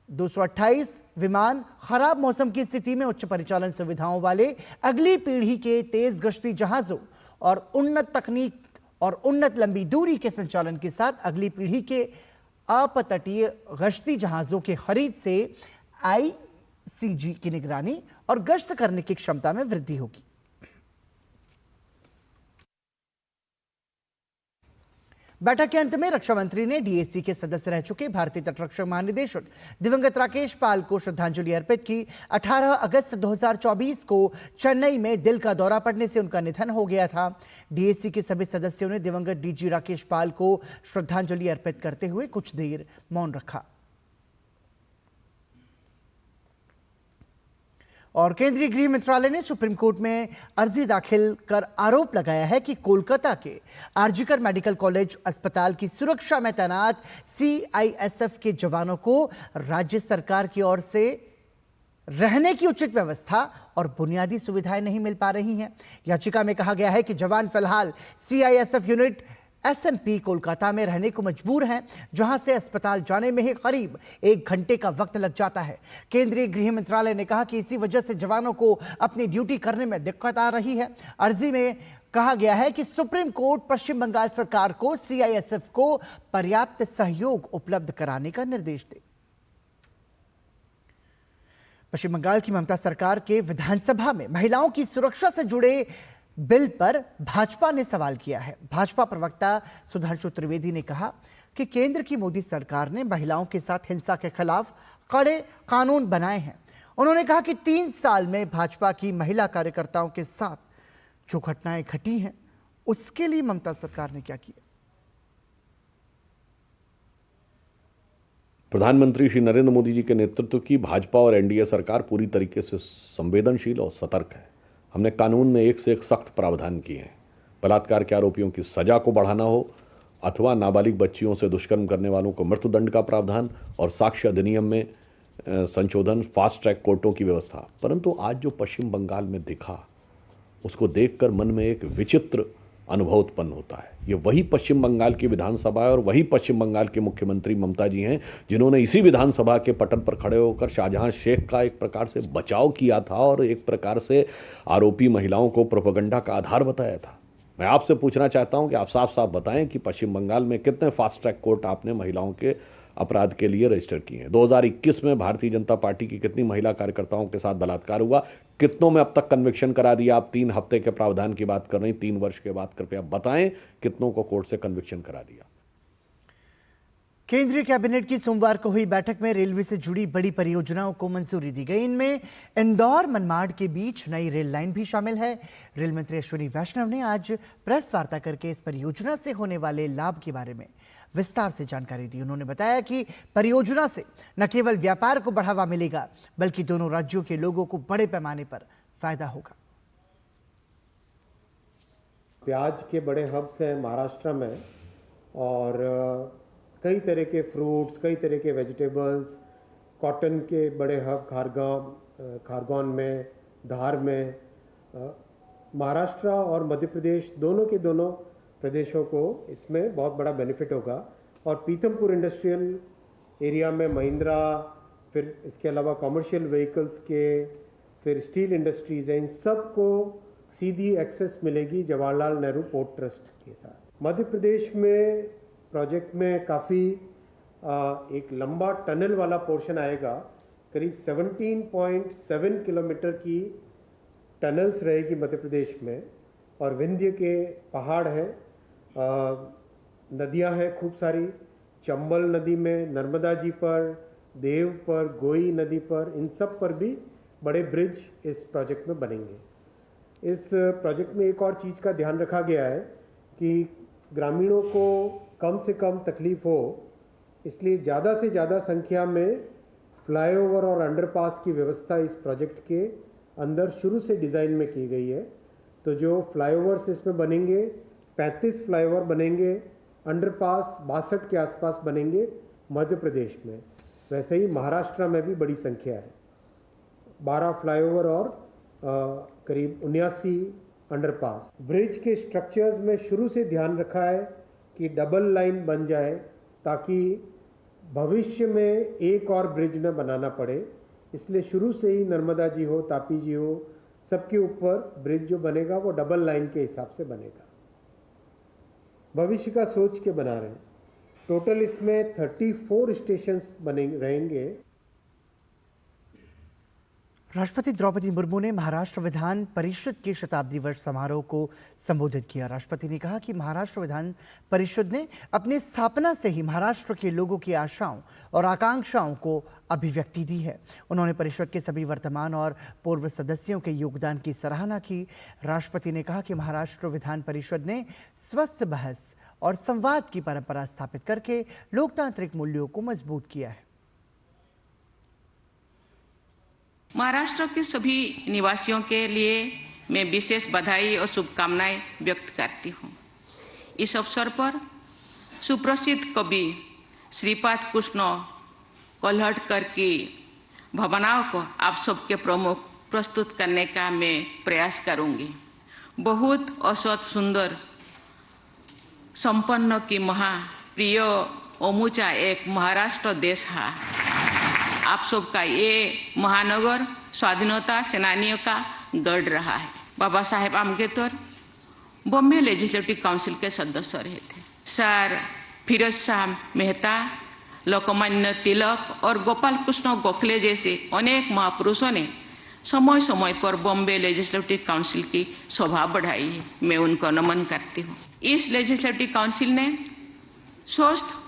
228 विमान खराब मौसम की स्थिति में उच्च परिचालन सुविधाओं वाले अगली पीढ़ी के तेज गश्ती जहाजों और उन्नत तकनीक और उन्नत लंबी दूरी के संचालन के साथ अगली पीढ़ी के अपतटीय गश्ती जहाजों के खरीद से ICG की निगरानी और गश्त करने की क्षमता में वृद्धि होगी। बैठक के अंत में रक्षा मंत्री ने डीएसी के सदस्य रह चुके भारतीय तटरक्षक महानिदेशक दिवंगत राकेश पाल को श्रद्धांजलि अर्पित की। 18 अगस्त 2024 को चेन्नई में दिल का दौरा पड़ने से उनका निधन हो गया था। डीएसी के सभी सदस्यों ने दिवंगत डीजी राकेश पाल को श्रद्धांजलि अर्पित करते हुए कुछ देर मौन रखा। और केंद्रीय गृह मंत्रालय ने सुप्रीम कोर्ट में अर्जी दाखिल कर आरोप लगाया है कि कोलकाता के आरजीकर मेडिकल कॉलेज अस्पताल की सुरक्षा में तैनात सीआईएसएफ के जवानों को राज्य सरकार की ओर से रहने की उचित व्यवस्था और बुनियादी सुविधाएं नहीं मिल पा रही हैं। याचिका में कहा गया है कि जवान फिलहाल सीआईएसएफ यूनिट एसएमपी कोलकाता में रहने को मजबूर हैं, जहां से अस्पताल जाने में ही करीब 1 घंटे का वक्त लग जाता है। केंद्रीय गृह मंत्रालय ने कहा कि इसी वजह से जवानों को अपनी ड्यूटी करने में दिक्कत आ रही है। अर्जी में कहा गया है कि सुप्रीम कोर्ट पश्चिम बंगाल सरकार को सीआईएसएफ को पर्याप्त सहयोग उपलब्ध कराने का निर्देश दे। पश्चिम बंगाल की ममता सरकार के विधानसभा में महिलाओं की सुरक्षा से जुड़े बिल पर भाजपा ने सवाल किया है। भाजपा प्रवक्ता सुधांशु त्रिवेदी ने कहा कि केंद्र की मोदी सरकार ने महिलाओं के साथ हिंसा के खिलाफ कड़े कानून बनाए हैं। उन्होंने कहा कि 3 साल में भाजपा की महिला कार्यकर्ताओं के साथ जो घटनाएं घटी हैं, उसके लिए ममता सरकार ने क्या किया। प्रधानमंत्री श्री नरेंद्र मोदी जी के नेतृत्व की भाजपा और एनडीए सरकार पूरी तरीके से संवेदनशील और सतर्क है। हमने कानून में एक से एक सख्त प्रावधान किए हैं। बलात्कार के आरोपियों की सजा को बढ़ाना हो अथवा नाबालिग बच्चियों से दुष्कर्म करने वालों को मृत्युदंड का प्रावधान और साक्ष्य अधिनियम में संशोधन, फास्ट ट्रैक कोर्टों की व्यवस्था। परंतु आज जो पश्चिम बंगाल में दिखा, उसको देखकर मन में एक विचित्र अनुभव उत्पन्न होता है। ये वही पश्चिम बंगाल की विधानसभा है और वही पश्चिम बंगाल के मुख्यमंत्री ममता जी हैं जिन्होंने इसी विधानसभा के पटल पर खड़े होकर शाहजहां शेख का एक प्रकार से बचाव किया था और एक प्रकार से आरोपी महिलाओं को प्रोपेगेंडा का आधार बताया था। मैं आपसे पूछना चाहता हूं कि आप साफ साफ बताएं कि पश्चिम बंगाल में कितने फास्ट ट्रैक कोर्ट आपने महिलाओं के अपराध के लिए रजिस्टर किए हैं। 2021 में भारतीय जनता पार्टी की कितनी महिला कार्यकर्ताओं के साथ बलात्कार हुआ, कितनों में अब तक कन्विक्शन करा दिया। आप 3 हफ्ते के प्रावधान की बात कर रहे हैं, 3 वर्ष के बाद कृपया बताएं कितनों को कोर्ट से कन्विक्शन करा दिया। केंद्रीय कैबिनेट की सोमवार को हुई बैठक में रेलवे से जुड़ी बड़ी परियोजनाओं को मंजूरी दी गई। इनमें इंदौर मनमाड़ के बीच नई रेल लाइन भी शामिल है। रेल मंत्री अश्विनी वैष्णव ने आज प्रेस वार्ता करके इस परियोजना से होने वाले लाभ के बारे में विस्तार से जानकारी दी। उन्होंने बताया कि परियोजना से न केवल व्यापार को बढ़ावा मिलेगा, बल्कि दोनों राज्यों के लोगों को बड़े पैमाने पर फायदा होगा। प्याज के बड़े हब्स हैं महाराष्ट्र में और कई तरह के फ्रूट्स, कई तरह के वेजिटेबल्स, कॉटन के बड़े हब खारगोन में, धार में। महाराष्ट्र और मध्य प्रदेश दोनों के दोनों प्रदेशों को इसमें बहुत बड़ा बेनिफिट होगा। और पीथमपुर इंडस्ट्रियल एरिया में महिंद्रा, फिर इसके अलावा कमर्शियल व्हीकल्स के, फिर स्टील इंडस्ट्रीज हैं, इन सब को सीधी एक्सेस मिलेगी जवाहरलाल नेहरू पोर्ट ट्रस्ट के साथ। मध्य प्रदेश में प्रोजेक्ट में काफ़ी एक लंबा टनल वाला पोर्शन आएगा। करीब 17.7 किलोमीटर की टनल्स रहेगी मध्य प्रदेश में। और विंध्य के पहाड़ हैं, नदियां हैं खूब सारी, चंबल नदी में, नर्मदा जी पर, देव पर, गोई नदी पर, इन सब पर भी बड़े ब्रिज इस प्रोजेक्ट में बनेंगे। इस प्रोजेक्ट में एक और चीज़ का ध्यान रखा गया है कि ग्रामीणों को कम से कम तकलीफ हो, इसलिए ज़्यादा से ज़्यादा संख्या में फ्लाईओवर और अंडरपास की व्यवस्था इस प्रोजेक्ट के अंदर शुरू से डिज़ाइन में की गई है। तो जो फ्लाईओवर्स इसमें बनेंगे, 35 फ्लाईओवर बनेंगे, अंडरपास 62 के आसपास बनेंगे मध्य प्रदेश में। वैसे ही महाराष्ट्र में भी बड़ी संख्या है, 12 फ्लाईओवर और करीब 79 अंडरपास। ब्रिज के स्ट्रक्चर्स में शुरू से ध्यान रखा है कि डबल लाइन बन जाए ताकि भविष्य में एक और ब्रिज न बनाना पड़े। इसलिए शुरू से ही नर्मदा जी हो, तापी जी हो, सबके ऊपर ब्रिज जो बनेगा वो डबल लाइन के हिसाब से बनेगा। भविष्य का सोच के बना रहे हैं। टोटल इसमें 34 स्टेशंस बने रहेंगे। राष्ट्रपति द्रौपदी मुर्मू ने महाराष्ट्र विधान परिषद के शताब्दी वर्ष समारोह को संबोधित किया। राष्ट्रपति ने कहा कि महाराष्ट्र विधान परिषद ने अपनी स्थापना से ही महाराष्ट्र के लोगों की आशाओं और आकांक्षाओं को अभिव्यक्ति दी है। उन्होंने परिषद के सभी वर्तमान और पूर्व सदस्यों के योगदान की सराहना की। राष्ट्रपति ने कहा कि महाराष्ट्र विधान परिषद ने स्वस्थ बहस और संवाद की परंपरा स्थापित करके लोकतांत्रिक मूल्यों को मजबूत किया है। महाराष्ट्र के सभी निवासियों के लिए मैं विशेष बधाई और शुभकामनाएं व्यक्त करती हूँ। इस अवसर पर सुप्रसिद्ध कवि श्रीपाद कृष्ण कोल्हटकर की भावनाओं को आप सबके प्रमुख प्रस्तुत करने का मैं प्रयास करूँगी। बहुत असत सुंदर संपन्न की महाप्रिय ओमुचा एक महाराष्ट्र देश है। आप सबका ये महानगर स्वाधीनता सेनानियों का गढ़ रहा है। बाबा साहेब आम्बेडकर बॉम्बे लेजिस्लेटिव काउंसिल के सदस्य रहे थे। सर फिरोज शाह मेहता, लोकमान्य तिलक और गोपाल कृष्ण गोखले जैसे अनेक महापुरुषों ने समय समय पर बॉम्बे लेजिस्लेटिव काउंसिल की शोभा बढ़ाई है। मैं उनको नमन करती हूँ। इस लेजिस्लेटिव काउंसिल ने स्वस्थ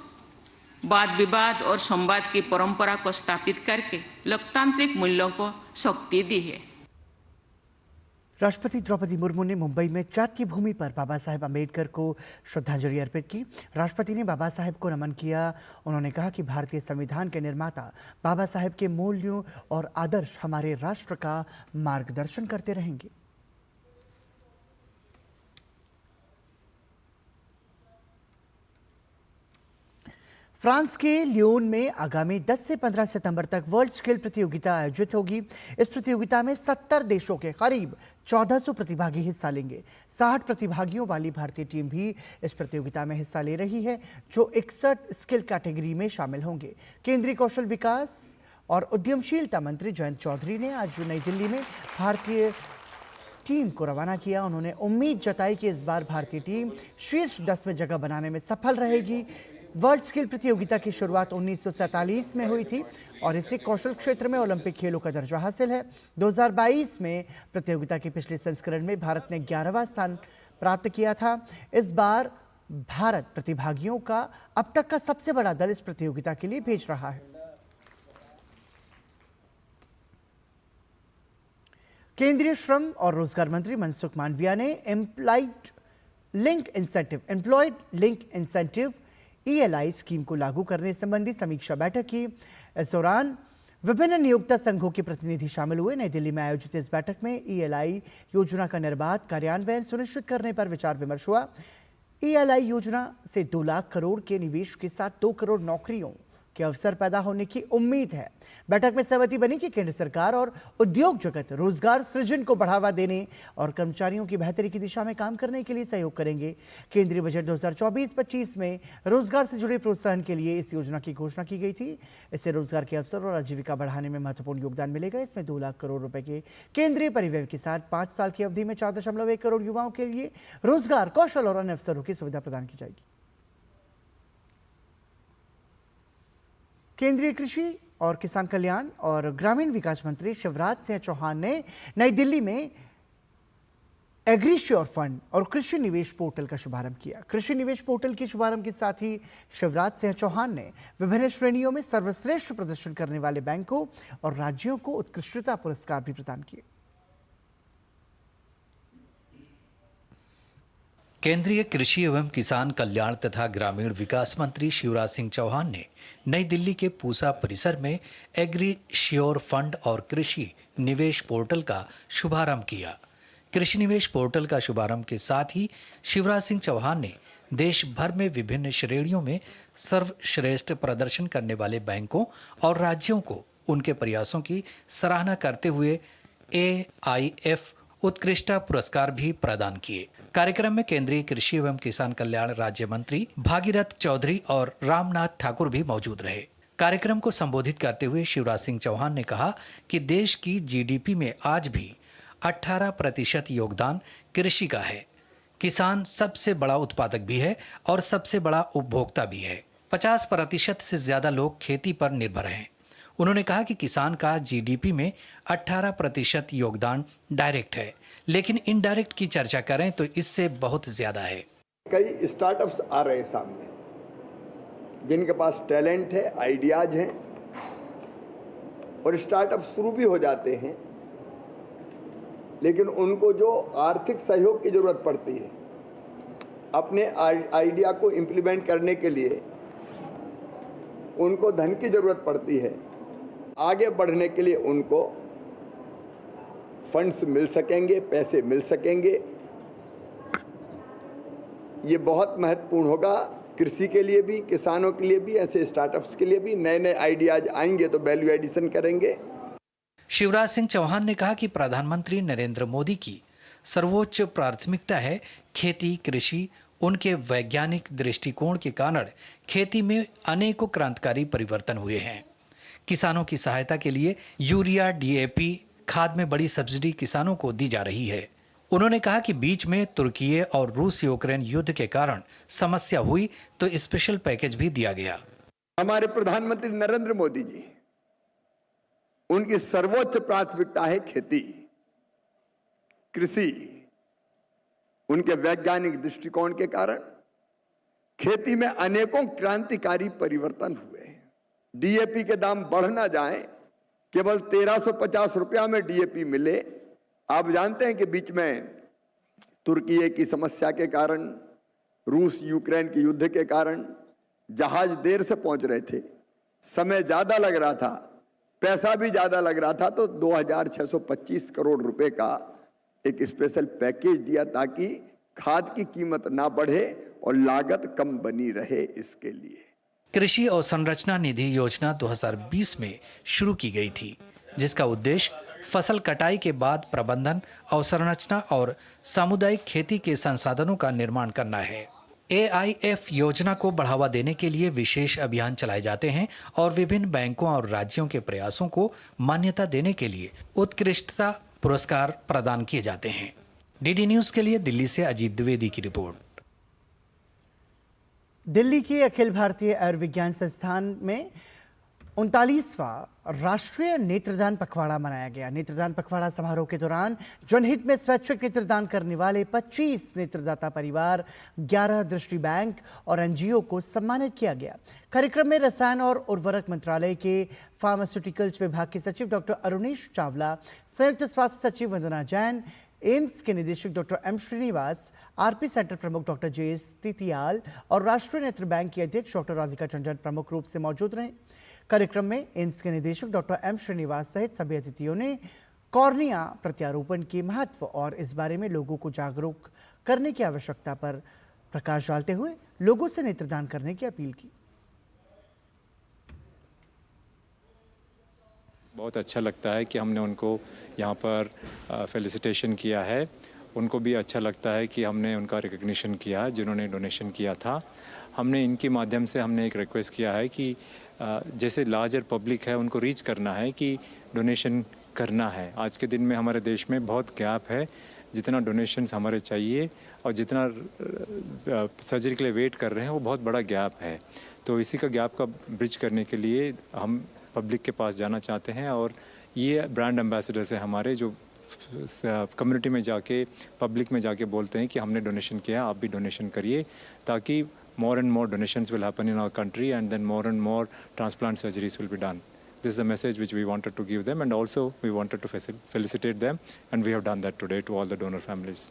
वाद विवाद और संवाद की परंपरा को स्थापित करके लोकतांत्रिक मूल्यों को शक्ति दी है। राष्ट्रपति द्रौपदी मुर्मू ने मुंबई में चैत्य की भूमि पर बाबा साहेब अम्बेडकर को श्रद्धांजलि अर्पित की। राष्ट्रपति ने बाबा साहेब को नमन किया। उन्होंने कहा कि भारतीय संविधान के निर्माता बाबा साहेब के मूल्यों और आदर्श हमारे राष्ट्र का मार्गदर्शन करते रहेंगे। फ्रांस के लियोन में आगामी 10 से 15 सितंबर तक वर्ल्ड स्किल प्रतियोगिता आयोजित होगी। इस प्रतियोगिता में 70 देशों के करीब 1400 प्रतिभागी हिस्सा लेंगे। 60 प्रतिभागियों वाली भारतीय टीम भी इस प्रतियोगिता में हिस्सा ले रही है, जो 61 स्किल कैटेगरी में शामिल होंगे। केंद्रीय कौशल विकास और उद्यमशीलता मंत्री जयंत चौधरी ने आज नई दिल्ली में भारतीय टीम को रवाना किया। उन्होंने उम्मीद जताई कि इस बार भारतीय टीम शीर्ष 10 में जगह बनाने में सफल रहेगी। वर्ल्ड स्किल प्रतियोगिता की शुरुआत 1947 में हुई थी और इसे कौशल क्षेत्र में ओलंपिक खेलों का दर्जा हासिल है। 2022 में प्रतियोगिता के पिछले संस्करण में भारत ने 11वां स्थान प्राप्त किया था। इस बार भारत प्रतिभागियों का अब तक का सबसे बड़ा दल इस प्रतियोगिता के लिए भेज रहा है। केंद्रीय श्रम और रोजगार मंत्री मनसुख मांडविया ने employed link incentive ELI scheme को लागू करने संबंधी समीक्षा बैठक की। इस दौरान विभिन्न नियोक्ता संघों के प्रतिनिधि शामिल हुए। नई दिल्ली में आयोजित इस बैठक में ELI योजना का निर्बाध कार्यान्वयन सुनिश्चित करने पर विचार विमर्श हुआ। ELI योजना से 2 लाख करोड़ के निवेश के साथ 2 करोड़ नौकरियों के अवसर पैदा होने की उम्मीद है। बैठक में सहमति बनी कि केंद्र सरकार और उद्योग जगत रोजगार सृजन को बढ़ावा देने और कर्मचारियों की बेहतरी की दिशा में काम करने के लिए सहयोग करेंगे। केंद्रीय बजट 2024-25 में रोजगार से जुड़े प्रोत्साहन के लिए इस योजना की घोषणा की गई थी। इससे रोजगार के अवसर और आजीविका बढ़ाने में महत्वपूर्ण योगदान मिलेगा। इसमें 2 लाख करोड़ रुपए के केंद्रीय परिव्यय के साथ 5 साल की अवधि में 4.1 करोड़ युवाओं के लिए रोजगार, कौशल और अन्य अवसरों की सुविधा प्रदान की जाएगी। केंद्रीय कृषि और किसान कल्याण और ग्रामीण विकास मंत्री शिवराज सिंह चौहान ने नई दिल्ली में एग्रीश्योर फंड और कृषि निवेश पोर्टल का शुभारंभ किया। कृषि निवेश पोर्टल के शुभारंभ के साथ ही शिवराज सिंह चौहान ने विभिन्न श्रेणियों में सर्वश्रेष्ठ प्रदर्शन करने वाले बैंकों और राज्यों को उत्कृष्टता पुरस्कार भी प्रदान किए। केंद्रीय कृषि एवं किसान कल्याण तथा ग्रामीण विकास मंत्री शिवराज सिंह चौहान ने नई दिल्ली के पूसा परिसर में एग्रीश्योर फंड और कृषि निवेश पोर्टल का शुभारंभ किया। कृषि निवेश पोर्टल का शुभारंभ के साथ ही शिवराज सिंह चौहान ने देश भर में विभिन्न श्रेणियों में सर्वश्रेष्ठ प्रदर्शन करने वाले बैंकों और राज्यों को उनके प्रयासों की सराहना करते हुए AIF उत्कृष्टता पुरस्कार भी प्रदान किए। कार्यक्रम में केंद्रीय कृषि एवं किसान कल्याण राज्य मंत्री भागीरथ चौधरी और रामनाथ ठाकुर भी मौजूद रहे। कार्यक्रम को संबोधित करते हुए शिवराज सिंह चौहान ने कहा कि देश की GDP में आज भी 18% योगदान कृषि का है। किसान सबसे बड़ा उत्पादक भी है और सबसे बड़ा उपभोक्ता भी है। 50% से ज्यादा लोग खेती पर निर्भर हैं। उन्होंने कहा कि किसान का GDP में 18% योगदान डायरेक्ट है, लेकिन इनडायरेक्ट की चर्चा करें तो इससे बहुत ज्यादा है। कई स्टार्टअप्स आ रहे हैं सामने, जिनके पास टैलेंट है, आइडियाज हैं और स्टार्टअप शुरू भी हो जाते हैं, लेकिन उनको जो आर्थिक सहयोग की जरूरत पड़ती है अपने आइडिया को इम्प्लीमेंट करने के लिए, उनको धन की जरूरत पड़ती है। आगे बढ़ने के लिए उनको फंड्स मिल सकेंगे, पैसे मिल सकेंगे। ये बहुत महत्वपूर्ण होगा कृषि के लिए भी, किसानों के लिए भी, ऐसे स्टार्टअप्स के लिए भी। नए नए आइडियाज आएंगे तो वैल्यू एडिशन करेंगे। शिवराज सिंह चौहान ने कहा कि प्रधानमंत्री नरेंद्र मोदी की सर्वोच्च प्राथमिकता है खेती, कृषि। उनके वैज्ञानिक दृष्टिकोण के कारण खेती में अनेकों क्रांतिकारी परिवर्तन हुए हैं। किसानों की सहायता के लिए यूरिया, डीएपी खाद में बड़ी सब्सिडी किसानों को दी जा रही है। उन्होंने कहा कि बीच में तुर्की और रूस यूक्रेन युद्ध के कारण समस्या हुई तो स्पेशल पैकेज भी दिया गया। हमारे प्रधानमंत्री नरेंद्र मोदी जी, उनकी सर्वोच्च प्राथमिकता है खेती, कृषि। उनके वैज्ञानिक दृष्टिकोण के कारण खेती में अनेकों क्रांतिकारी परिवर्तन हुए। डीएपी के दाम बढ़ ना जाए, केवल 1350 रुपया में डीएपी मिले। आप जानते हैं कि बीच में तुर्की की समस्या के कारण, रूस यूक्रेन के युद्ध के कारण जहाज देर से पहुंच रहे थे, समय ज्यादा लग रहा था, पैसा भी ज्यादा लग रहा था, तो 2625 करोड़ रुपए का एक स्पेशल पैकेज दिया ताकि खाद की कीमत ना बढ़े और लागत कम बनी रहे। इसके लिए कृषि और संरचना निधि योजना 2020 में शुरू की गई थी, जिसका उद्देश्य फसल कटाई के बाद प्रबंधन, अवसंरचना और सामुदायिक खेती के संसाधनों का निर्माण करना है। AIF योजना को बढ़ावा देने के लिए विशेष अभियान चलाए जाते हैं और विभिन्न बैंकों और राज्यों के प्रयासों को मान्यता देने के लिए उत्कृष्टता पुरस्कार प्रदान किए जाते हैं। डीडी न्यूज के लिए दिल्ली से अजीत द्विवेदी की रिपोर्ट। दिल्ली के अखिल भारतीय आयुर्विज्ञान संस्थान में 39वां राष्ट्रीय नेत्रदान पखवाड़ा मनाया गया। नेत्रदान पखवाड़ा समारोह के दौरान जनहित में स्वैच्छिक नेत्रदान करने वाले 25 नेत्रदाता परिवार, 11 दृष्टि बैंक और एनजीओ को सम्मानित किया गया। कार्यक्रम में रसायन और उर्वरक मंत्रालय के फार्मास्यूटिकल्स विभाग के सचिव डॉक्टर अरुणेश चावला, संयुक्त स्वास्थ्य सचिव वंदना जैन, एम्स के निदेशक doctor M Srinivas, RP centre प्रमुख डॉक्टर जेएस तितियाल और राष्ट्रीय नेत्र बैंक की अध्यक्ष डॉक्टर राधिका टंडन प्रमुख रूप से मौजूद रहे। कार्यक्रम में एम्स के निदेशक डॉक्टर एम श्रीनिवास सहित सभी अतिथियों ने कॉर्निया प्रत्यारोपण के महत्व और इस बारे में लोगों को जागरूक करने की आवश्यकता पर प्रकाश डालते हुए लोगों से नेत्रदान करने की अपील की। बहुत अच्छा लगता है कि हमने उनको यहाँ पर फेलिसिटेशन किया है। उनको भी अच्छा लगता है कि हमने उनका रिकग्निशन किया जिन्होंने डोनेशन किया था। हमने इनके माध्यम से हमने एक रिक्वेस्ट किया है कि जैसे लार्जर पब्लिक है उनको रीच करना है कि डोनेशन करना है। आज के दिन में हमारे देश में बहुत गैप है, जितना डोनेशंस हमारे चाहिए और जितना सर्जरी के लिए वेट कर रहे हैं वो बहुत बड़ा गैप है। तो इसी का गैप का ब्रिज करने के लिए हम पब्लिक के पास जाना चाहते हैं और ये ब्रांड एम्बेसडर्स हैं हमारे जो कम्युनिटी में जाके, पब्लिक में जाके बोलते हैं कि हमने डोनेशन किया, आप भी डोनेशन करिए, ताकि more and more donations will happen in our country and then more and more transplant surgeries will be done. This is the message which we wanted to give them, and also we wanted to felicitate them, and we have done that today to all the donor families.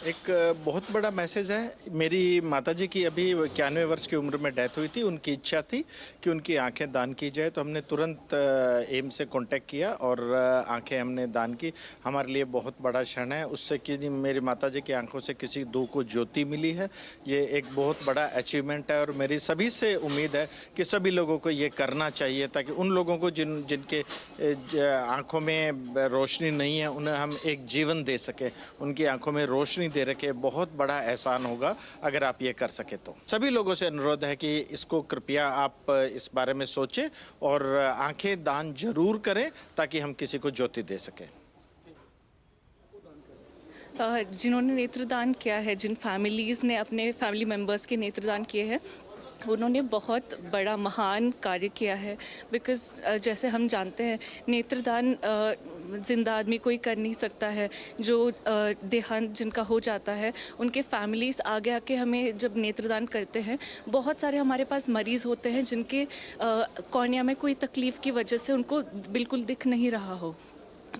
एक बहुत बड़ा message है। मेरी माताजी की अभी 91 वर्ष की उम्र में डेथ हुई थी। उनकी इच्छा थी कि उनकी आंखें दान की जाए, तो हमने तुरंत एम्स से कांटेक्ट किया और आंखें हमने दान की। हमारे लिए बहुत बड़ा क्षण है। उससे कि मेरी माताजी की आंखों से किसी दो को ज्योति मिली है, ये एक बहुत बड़ा अचीवमेंट है। और मेरी सभी से उम्मीद है कि सभी लोगों को ये करना चाहिए, ताकि उन लोगों को जिनके आंखों में रोशनी नहीं है उन्हें हम एक जीवन दे सकें, उनकी आंखों में रोशनी दे रखे। बहुत बड़ा एहसान होगा अगर आप ये कर सके। तो सभी लोगों से अनुरोध है कि इसको कृपया आप इस बारे में सोचें और आंखें दान जरूर करें, ताकि हम किसी को ज्योति दे सकें। जिन्होंने नेत्रदान किया है, जिन फैमिलीज़ ने अपने फैमिली मेम्बर्स के नेत्रदान किए हैं, उन्होंने बहुत बड़ा महान कार्य किया है। बिकॉज़ जैसे हम जानते हैं नेत्रदान ज़िंदा आदमी कोई कर नहीं सकता है। जो देहांत जिनका हो जाता है, उनके फैमिलीज़ आगे आके हमें जब नेत्रदान करते हैं, बहुत सारे हमारे पास मरीज़ होते हैं जिनके कॉर्निया में कोई तकलीफ़ की वजह से उनको बिल्कुल दिख नहीं रहा हो,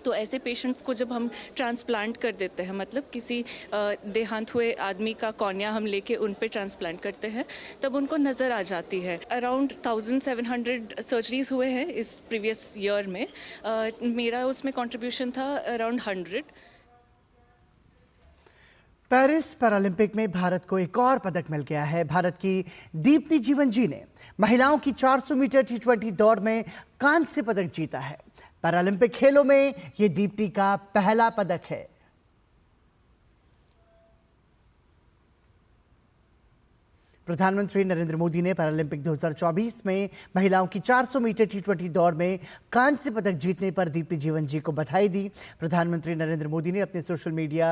तो ऐसे पेशेंट्स को जब हम ट्रांसप्लांट कर देते हैं, मतलब किसी देहांत हुए आदमी का कॉर्निया हम लेके उन पे ट्रांसप्लांट करते हैं, तब उनको नज़र आ जाती है। अराउंड 1700 सर्जरीज हुए हैं इस प्रीवियस ईयर में। मेरा उसमें कंट्रीब्यूशन था अराउंड 100। पेरिस पैरालंपिक में भारत को एक और पदक मिल गया है। भारत की दीप्ति जीवनजी ने महिलाओं की 400 मीटर T20 दौड़ में कांस्य पदक जीता है। पैरालंपिक खेलों में यह दीप्ति का पहला पदक है। प्रधानमंत्री नरेंद्र मोदी ने पैरालंपिक 2024 में महिलाओं की 400 मीटर T20 दौड़ में कांस्य पदक जीतने पर दीप्ति जीवनजी को बधाई दी। प्रधानमंत्री नरेंद्र मोदी ने अपने सोशल मीडिया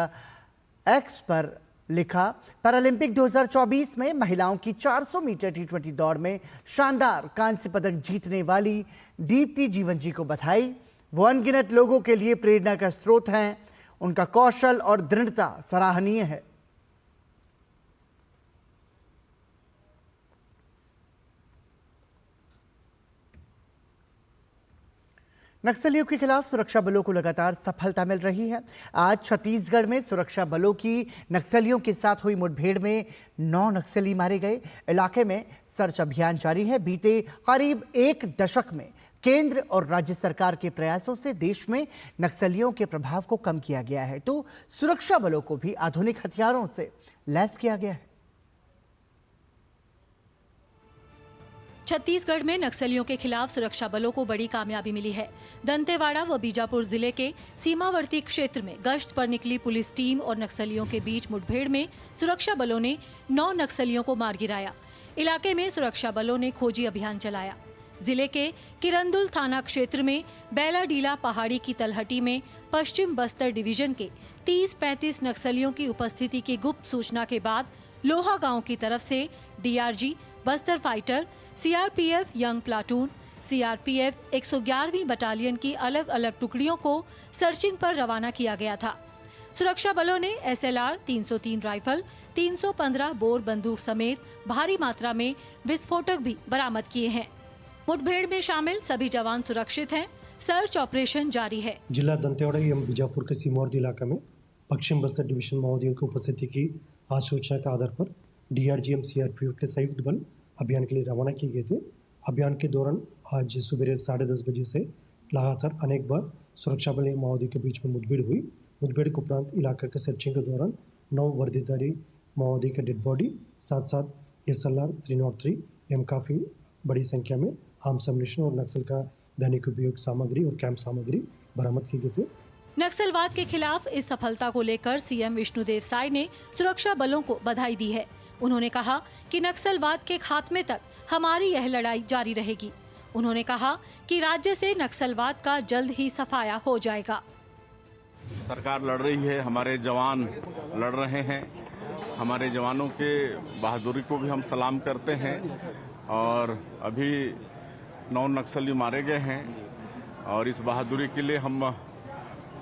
एक्स पर लिखा, पैरालंपिक 2024 में महिलाओं की 400 मीटर T20 दौड़ में शानदार कांस्य पदक जीतने वाली दीप्ति जीवनजी को बधाई। वो अनगिनत लोगों के लिए प्रेरणा का स्रोत हैं। उनका कौशल और दृढ़ता सराहनीय है। नक्सलियों के खिलाफ सुरक्षा बलों को लगातार सफलता मिल रही है। आज छत्तीसगढ़ में सुरक्षा बलों की नक्सलियों के साथ हुई मुठभेड़ में 9 नक्सली मारे गए। इलाके में सर्च अभियान जारी है। बीते करीब 1 दशक में केंद्र और राज्य सरकार के प्रयासों से देश में नक्सलियों के प्रभाव को कम किया गया है, तो सुरक्षा बलों को भी आधुनिक हथियारों से लैस किया गया है। छत्तीसगढ़ में नक्सलियों के खिलाफ सुरक्षा बलों को बड़ी कामयाबी मिली है। दंतेवाड़ा व बीजापुर जिले के सीमावर्ती क्षेत्र में गश्त पर निकली पुलिस टीम और नक्सलियों के बीच मुठभेड़ में सुरक्षा बलों ने 9 नक्सलियों को मार गिराया। इलाके में सुरक्षा बलों ने खोजी अभियान चलाया। जिले के किरंदुल थाना क्षेत्र में बैलाडीला पहाड़ी की तलहटी में पश्चिम बस्तर डिवीजन के 30-35 नक्सलियों की उपस्थिति की गुप्त सूचना के बाद लोहा गांव की तरफ से DRG, Bastar fighter, CRPF young platoon, CRPF 111वीं बटालियन की अलग अलग टुकड़ियों को सर्चिंग पर रवाना किया गया था। सुरक्षा बलों ने एसएलआर 303 राइफल, 315 बोर बंदूक समेत भारी मात्रा में विस्फोटक भी बरामद किए हैं। मुठभेड़ में शामिल सभी जवान सुरक्षित हैं। सर्च ऑपरेशन जारी है। जिला दंतेवाड़ा एवं बीजापुर के सीमावर्ती इलाका में पश्चिम बस्तर डिवीजन माओवादियों की उपस्थिति की आज सूचना के आधार पर डीआरजीएम सीआरपीएफ के संयुक्त बल अभियान के लिए रवाना किए गए थे। अभियान के दौरान आज सुबह 10:30 बजे से लगातार अनेक बार सुरक्षा बल एवं माओवादियों के बीच में मुठभेड़ हुई। मुठभेड़ के उपरांत इलाका के सर्चिंग के दौरान 9 वर्दीधारी माओवादी के डेड बॉडी, साथ साथ एसएलआर 303 एवं काफ़ी बड़ी संख्या में आर्म्स एम्युनिशन और नक्सल का दैनिक उपयोग सामग्री और कैंप सामग्री बरामद की गई थी। नक्सलवाद के खिलाफ इस सफलता को लेकर सीएम विष्णुदेव साय ने सुरक्षा बलों को बधाई दी है। उन्होंने कहा कि नक्सलवाद के खात्मे तक हमारी यह लड़ाई जारी रहेगी। उन्होंने कहा कि राज्य से नक्सलवाद का जल्द ही सफाया हो जाएगा। सरकार लड़ रही है, हमारे जवान लड़ रहे हैं। हमारे जवानों के बहादुरी को भी हम सलाम करते हैं और अभी 9 नक्सली मारे गए हैं और इस बहादुरी के लिए हम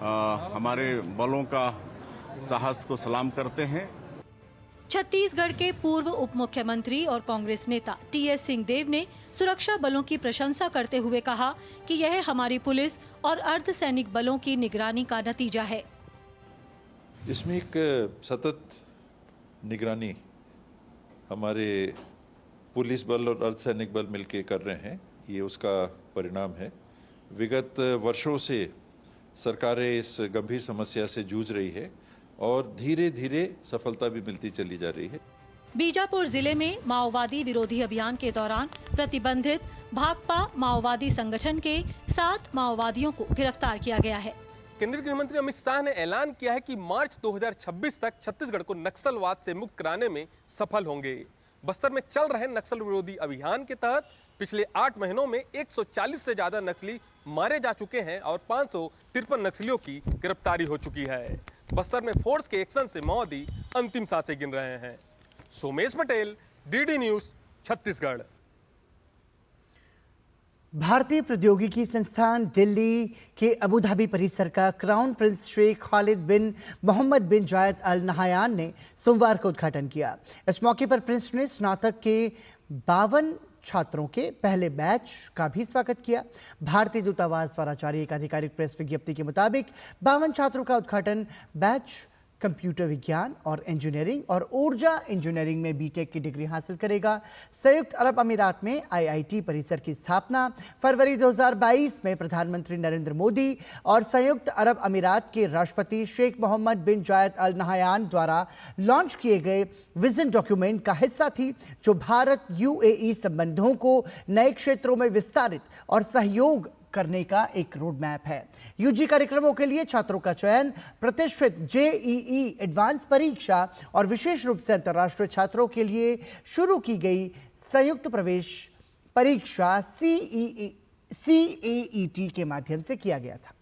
हमारे बलों का साहस को सलाम करते हैं। छत्तीसगढ़ के पूर्व उप मुख्यमंत्री और कांग्रेस नेता टीएस सिंहदेव ने सुरक्षा बलों की प्रशंसा करते हुए कहा कि यह हमारी पुलिस और अर्धसैनिक बलों की निगरानी का नतीजा है। इसमें एक सतत निगरानी हमारे पुलिस बल और अर्धसैनिक बल मिलकर कर रहे हैं, ये उसका परिणाम है। विगत वर्षों से सरकारें इस गंभीर समस्या से जूझ रही है और धीरे धीरे सफलता भी मिलती चली जा रही है। बीजापुर जिले में माओवादी विरोधी अभियान के दौरान प्रतिबंधित भाकपा माओवादी संगठन के 7 माओवादियों को गिरफ्तार किया गया है। केंद्रीय गृह मंत्री अमित शाह ने ऐलान किया है कि मार्च 2026 तक छत्तीसगढ़ को नक्सलवाद से मुक्त कराने में सफल होंगे। बस्तर में चल रहे नक्सल विरोधी अभियान के तहत पिछले 8 महीनों में 140 से ज्यादा नक्सली मारे जा चुके हैं और 553 नक्सलियों की गिरफ्तारी हो चुकी है। बस्तर में फोर्स के एक्शन से माओवादी अंतिम सांसें गिन रहे हैं। Somesh Patel, DD news, Chhattisgarh. भारतीय प्रौद्योगिकी संस्थान दिल्ली के अबू धाबी परिसर का क्राउन प्रिंस शेख खालिद बिन मोहम्मद बिन जायद अल नहायान ने सोमवार को उद्घाटन किया। इस मौके पर प्रिंस ने स्नातक के 52 छात्रों के पहले बैच का भी स्वागत किया। भारतीय दूतावास द्वारा जारी एक आधिकारिक प्रेस विज्ञप्ति के मुताबिक 52 छात्रों का उद्घाटन बैच कंप्यूटर विज्ञान और इंजीनियरिंग और ऊर्जा इंजीनियरिंग में बीटेक की डिग्री हासिल करेगा। संयुक्त अरब अमीरात में आईआईटी परिसर की स्थापना फरवरी 2022 में प्रधानमंत्री नरेंद्र मोदी और संयुक्त अरब अमीरात के राष्ट्रपति शेख मोहम्मद बिन जायद अल नहयान द्वारा लॉन्च किए गए विजन डॉक्यूमेंट का हिस्सा थी, जो भारत यूएई संबंधों को नए क्षेत्रों में विस्तारित और सहयोग करने का एक रोड मैप है। यूजी कार्यक्रमों के लिए छात्रों का चयन प्रतिष्ठित जेईई एडवांस परीक्षा और विशेष रूप से अंतर्राष्ट्रीय छात्रों के लिए शुरू की गई संयुक्त प्रवेश परीक्षा CAET के माध्यम से किया गया था।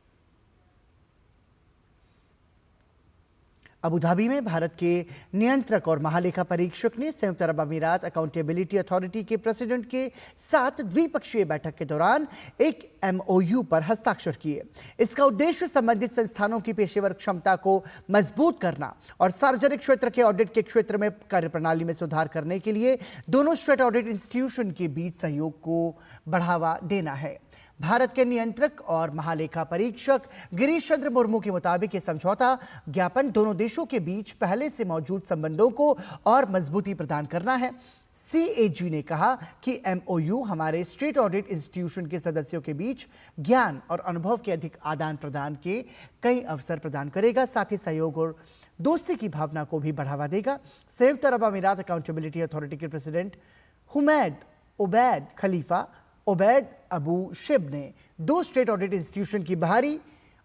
अबू धाबी में भारत के नियंत्रक और महालेखा परीक्षक ने संयुक्त अरब अमीरात अकाउंटेबिलिटी अथॉरिटी के प्रेसिडेंट के साथ द्विपक्षीय बैठक के दौरान एक MOU पर हस्ताक्षर किए। इसका उद्देश्य संबंधित संस्थानों की पेशेवर क्षमता को मजबूत करना और सार्वजनिक क्षेत्र के ऑडिट के क्षेत्र में कार्यप्रणाली में सुधार करने के लिए दोनों स्टेट ऑडिट इंस्टीट्यूशन के बीच सहयोग को बढ़ावा देना है। भारत के नियंत्रक और महालेखा परीक्षक गिरीश चंद्र मुर्मू के मुताबिक ये समझौता ज्ञापन दोनों देशों के बीच पहले से मौजूद संबंधों को और मजबूती प्रदान करना है। CAG ने कहा कि MOU हमारे स्टेट ऑडिट इंस्टीट्यूशन के सदस्यों के बीच ज्ञान और अनुभव के अधिक आदान प्रदान के कई अवसर प्रदान करेगा, साथ ही सहयोग और दोस्ती की भावना को भी बढ़ावा देगा। संयुक्त अरब अमीरात अकाउंटेबिलिटी अथॉरिटी के प्रेसिडेंट हुमैद उबैद खलीफा उबैद अबू शिब ने दो स्टेट ऑडिट इंस्टीट्यूशन की बाहरी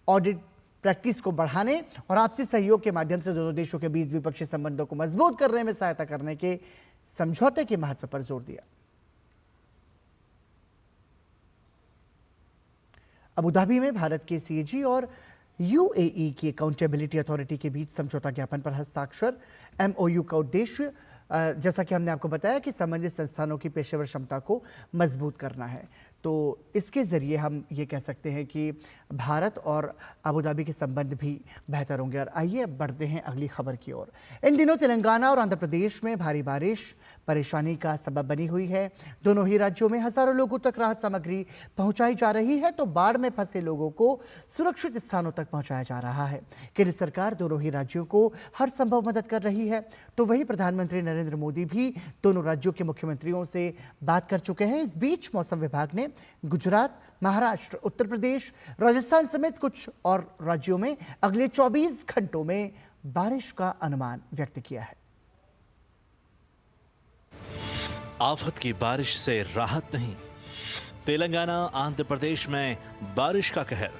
ऑडिट प्रैक्टिस को बढ़ाने और आपसी सहयोग के माध्यम से दोनों देशों के बीच द्विपक्षीय संबंधों को मजबूत करने में सहायता करने के समझौते के महत्व पर जोर दिया। अबू धाबी में भारत के CAG और UAE की अकाउंटेबिलिटी अथॉरिटी के बीच समझौता ज्ञापन पर हस्ताक्षर। MOU का उद्देश्य जैसा कि हमने आपको बताया कि संबंधित संस्थानों की पेशेवर क्षमता को मजबूत करना है, तो इसके ज़रिए हम ये कह सकते हैं कि भारत और अबू धाबी के संबंध भी बेहतर होंगे। और आइए अब बढ़ते हैं अगली खबर की ओर। इन दिनों तेलंगाना और आंध्र प्रदेश में भारी बारिश परेशानी का सबब बनी हुई है। दोनों ही राज्यों में हज़ारों लोगों तक राहत सामग्री पहुंचाई जा रही है, तो बाढ़ में फंसे लोगों को सुरक्षित स्थानों तक पहुंचाया जा रहा है। केंद्र सरकार दोनों ही राज्यों को हर संभव मदद कर रही है, तो वहीं प्रधानमंत्री नरेंद्र मोदी भी दोनों राज्यों के मुख्यमंत्रियों से बात कर चुके हैं। इस बीच मौसम विभाग ने गुजरात, महाराष्ट्र, उत्तर प्रदेश, राजस्थान समेत कुछ और राज्यों में अगले 24 घंटों में बारिश का अनुमान व्यक्त किया है। आफत की बारिश से राहत नहीं, तेलंगाना, आंध्र प्रदेश में बारिश का कहर।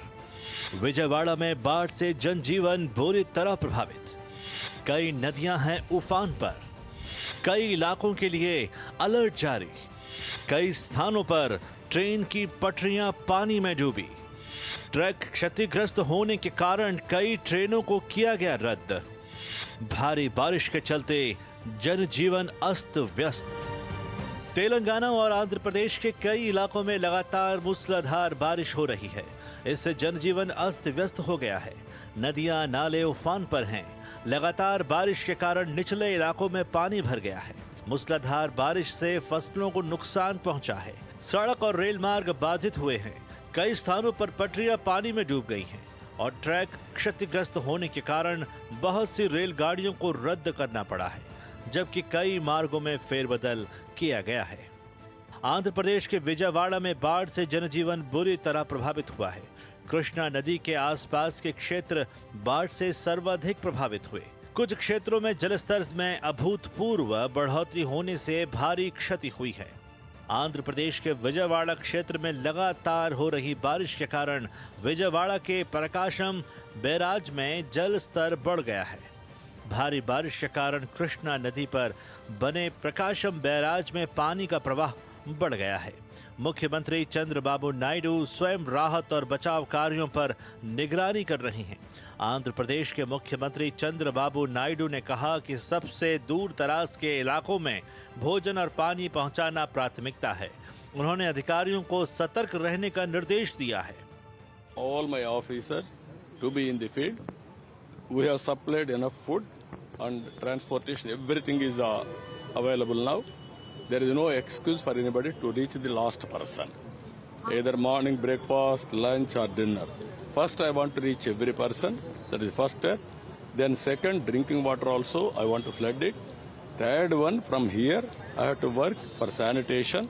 विजयवाड़ा में बाढ़ से जनजीवन बुरी तरह प्रभावित। कई नदियां हैं उफान पर। कई इलाकों के लिए अलर्ट जारी। कई स्थानों पर ट्रेन की पटरियां पानी में डूबी। ट्रैक क्षतिग्रस्त होने के कारण कई ट्रेनों को किया गया रद्द। भारी बारिश के चलते जनजीवन अस्त व्यस्त। तेलंगाना और आंध्र प्रदेश के कई इलाकों में लगातार मूसलाधार बारिश हो रही है। इससे जनजीवन अस्त व्यस्त हो गया है। नदियां, नाले उफान पर हैं। लगातार बारिश के कारण निचले इलाकों में पानी भर गया है। मूसलाधार बारिश से फसलों को नुकसान पहुंचा है। सड़क और रेल मार्ग बाधित हुए हैं। कई स्थानों पर पटरियां पानी में डूब गई हैं और ट्रैक क्षतिग्रस्त होने के कारण बहुत सी रेलगाड़ियों को रद्द करना पड़ा है, जबकि कई मार्गों में फेरबदल किया गया है। आंध्र प्रदेश के विजयवाड़ा में बाढ़ से जनजीवन बुरी तरह प्रभावित हुआ है। कृष्णा नदी के आसपास के क्षेत्र बाढ़ से सर्वाधिक प्रभावित हुए। कुछ क्षेत्रों में जलस्तर में अभूतपूर्व बढ़ोतरी होने से भारी क्षति हुई है। आंध्र प्रदेश के विजयवाड़ा क्षेत्र में लगातार हो रही बारिश के कारण विजयवाड़ा के प्रकाशम बैराज में जल स्तर बढ़ गया है। भारी बारिश के कारण कृष्णा नदी पर बने प्रकाशम बैराज में पानी का प्रवाह बढ़ गया है। मुख्यमंत्री चंद्रबाबू नायडू स्वयं राहत और बचाव कार्यों पर निगरानी कर रहे हैं। आंध्र प्रदेश के मुख्यमंत्री चंद्रबाबू नायडू ने कहा कि सबसे दूर दराज के इलाकों में भोजन और पानी पहुंचाना प्राथमिकता है। उन्होंने अधिकारियों को सतर्क रहने का निर्देश दिया है। All my officers to be in the field. We have supplied enough food and transportation. Everything is available now. there is no excuse for anybody to reach the last person. Either morning breakfast, lunch or dinner. First I want to reach every person, that is first step. Then second, drinking water also, I want to flood it. Third one, from here, I have to work for sanitation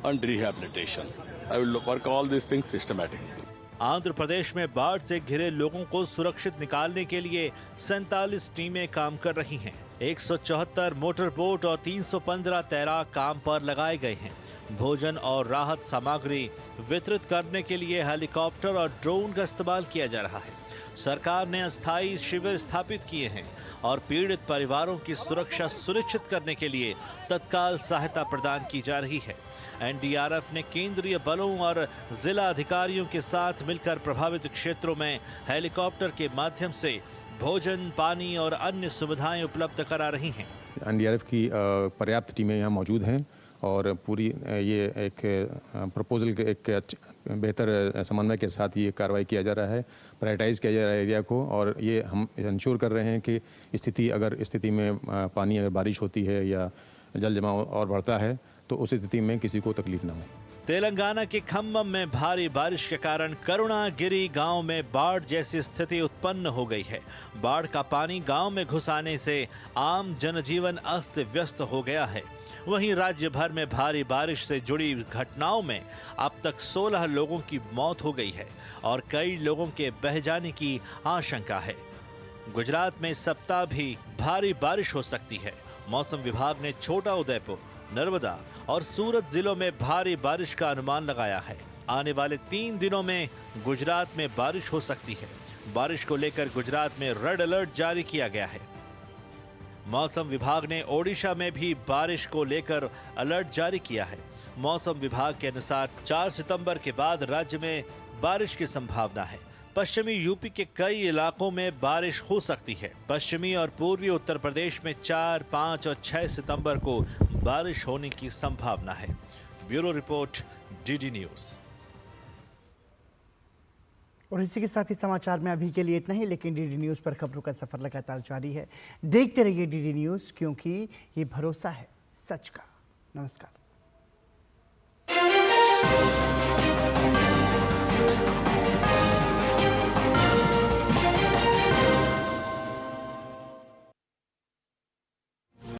and rehabilitation. I will work all these things systematically. Andhra Pradesh में बाढ़ से घिरे लोगों को सुरक्षित निकालने के लिए 47 टीमें काम कर रही हैं। 174 मोटर बोट और 315 तैराक काम पर लगाए गए हैं। भोजन और राहत सामग्री वितरित करने के लिए हेलीकॉप्टर और ड्रोन का इस्तेमाल किया जा रहा है। सरकार ने अस्थायी शिविर स्थापित किए हैं और पीड़ित परिवारों की सुरक्षा सुनिश्चित करने के लिए तत्काल सहायता प्रदान की जा रही है। एनडीआरएफ ने केंद्रीय बलों और जिला अधिकारियों के साथ मिलकर प्रभावित क्षेत्रों में हेलीकॉप्टर के माध्यम से भोजन, पानी और अन्य सुविधाएं उपलब्ध करा रही हैं। एनडीआरएफ की पर्याप्त टीमें यहाँ मौजूद हैं और पूरी ये एक प्रपोजल के एक बेहतर समन्वय के साथ ये कार्रवाई किया जा रहा है, प्रायोरिटाइज़ किया जा रहा है एरिया को, और ये हम इंश्योर कर रहे हैं कि स्थिति में पानी अगर बारिश होती है या जल जमाव और बढ़ता है तो उस स्थिति में किसी को तकलीफ ना हो। तेलंगाना के खम्मम में भारी बारिश के कारण करुणागिरी गांव में बाढ़ जैसी स्थिति उत्पन्न हो गई है। बाढ़ का पानी गांव में घुस आने से आम जनजीवन अस्त व्यस्त हो गया है। वहीं राज्य भर में भारी बारिश से जुड़ी घटनाओं में अब तक 16 लोगों की मौत हो गई है और कई लोगों के बह जाने की आशंका है। गुजरात में इस सप्ताह भी भारी बारिश हो सकती है। मौसम विभाग ने छोटा उदयपुर, नर्मदा और सूरत जिलों में भारी बारिश का अनुमान लगाया है। आने वाले 3 दिनों में गुजरात में बारिश हो सकती है। बारिश को लेकर गुजरात में रेड अलर्ट जारी किया गया है। मौसम विभाग ने ओडिशा में भी बारिश को लेकर अलर्ट जारी किया है। मौसम विभाग के अनुसार 4 सितंबर के बाद राज्य में बारिश की संभावना है। पश्चिमी यूपी के कई इलाकों में बारिश हो सकती है। पश्चिमी और पूर्वी उत्तर प्रदेश में 4, 5 और 6 सितंबर को बारिश होने की संभावना है। Bureau report, DD news. और इसी के साथ ही समाचार में अभी के लिए इतना ही, लेकिन डीडी न्यूज पर खबरों का सफर लगातार जारी है। देखते रहिए डीडी न्यूज, क्योंकि ये भरोसा है सच का। नमस्कार।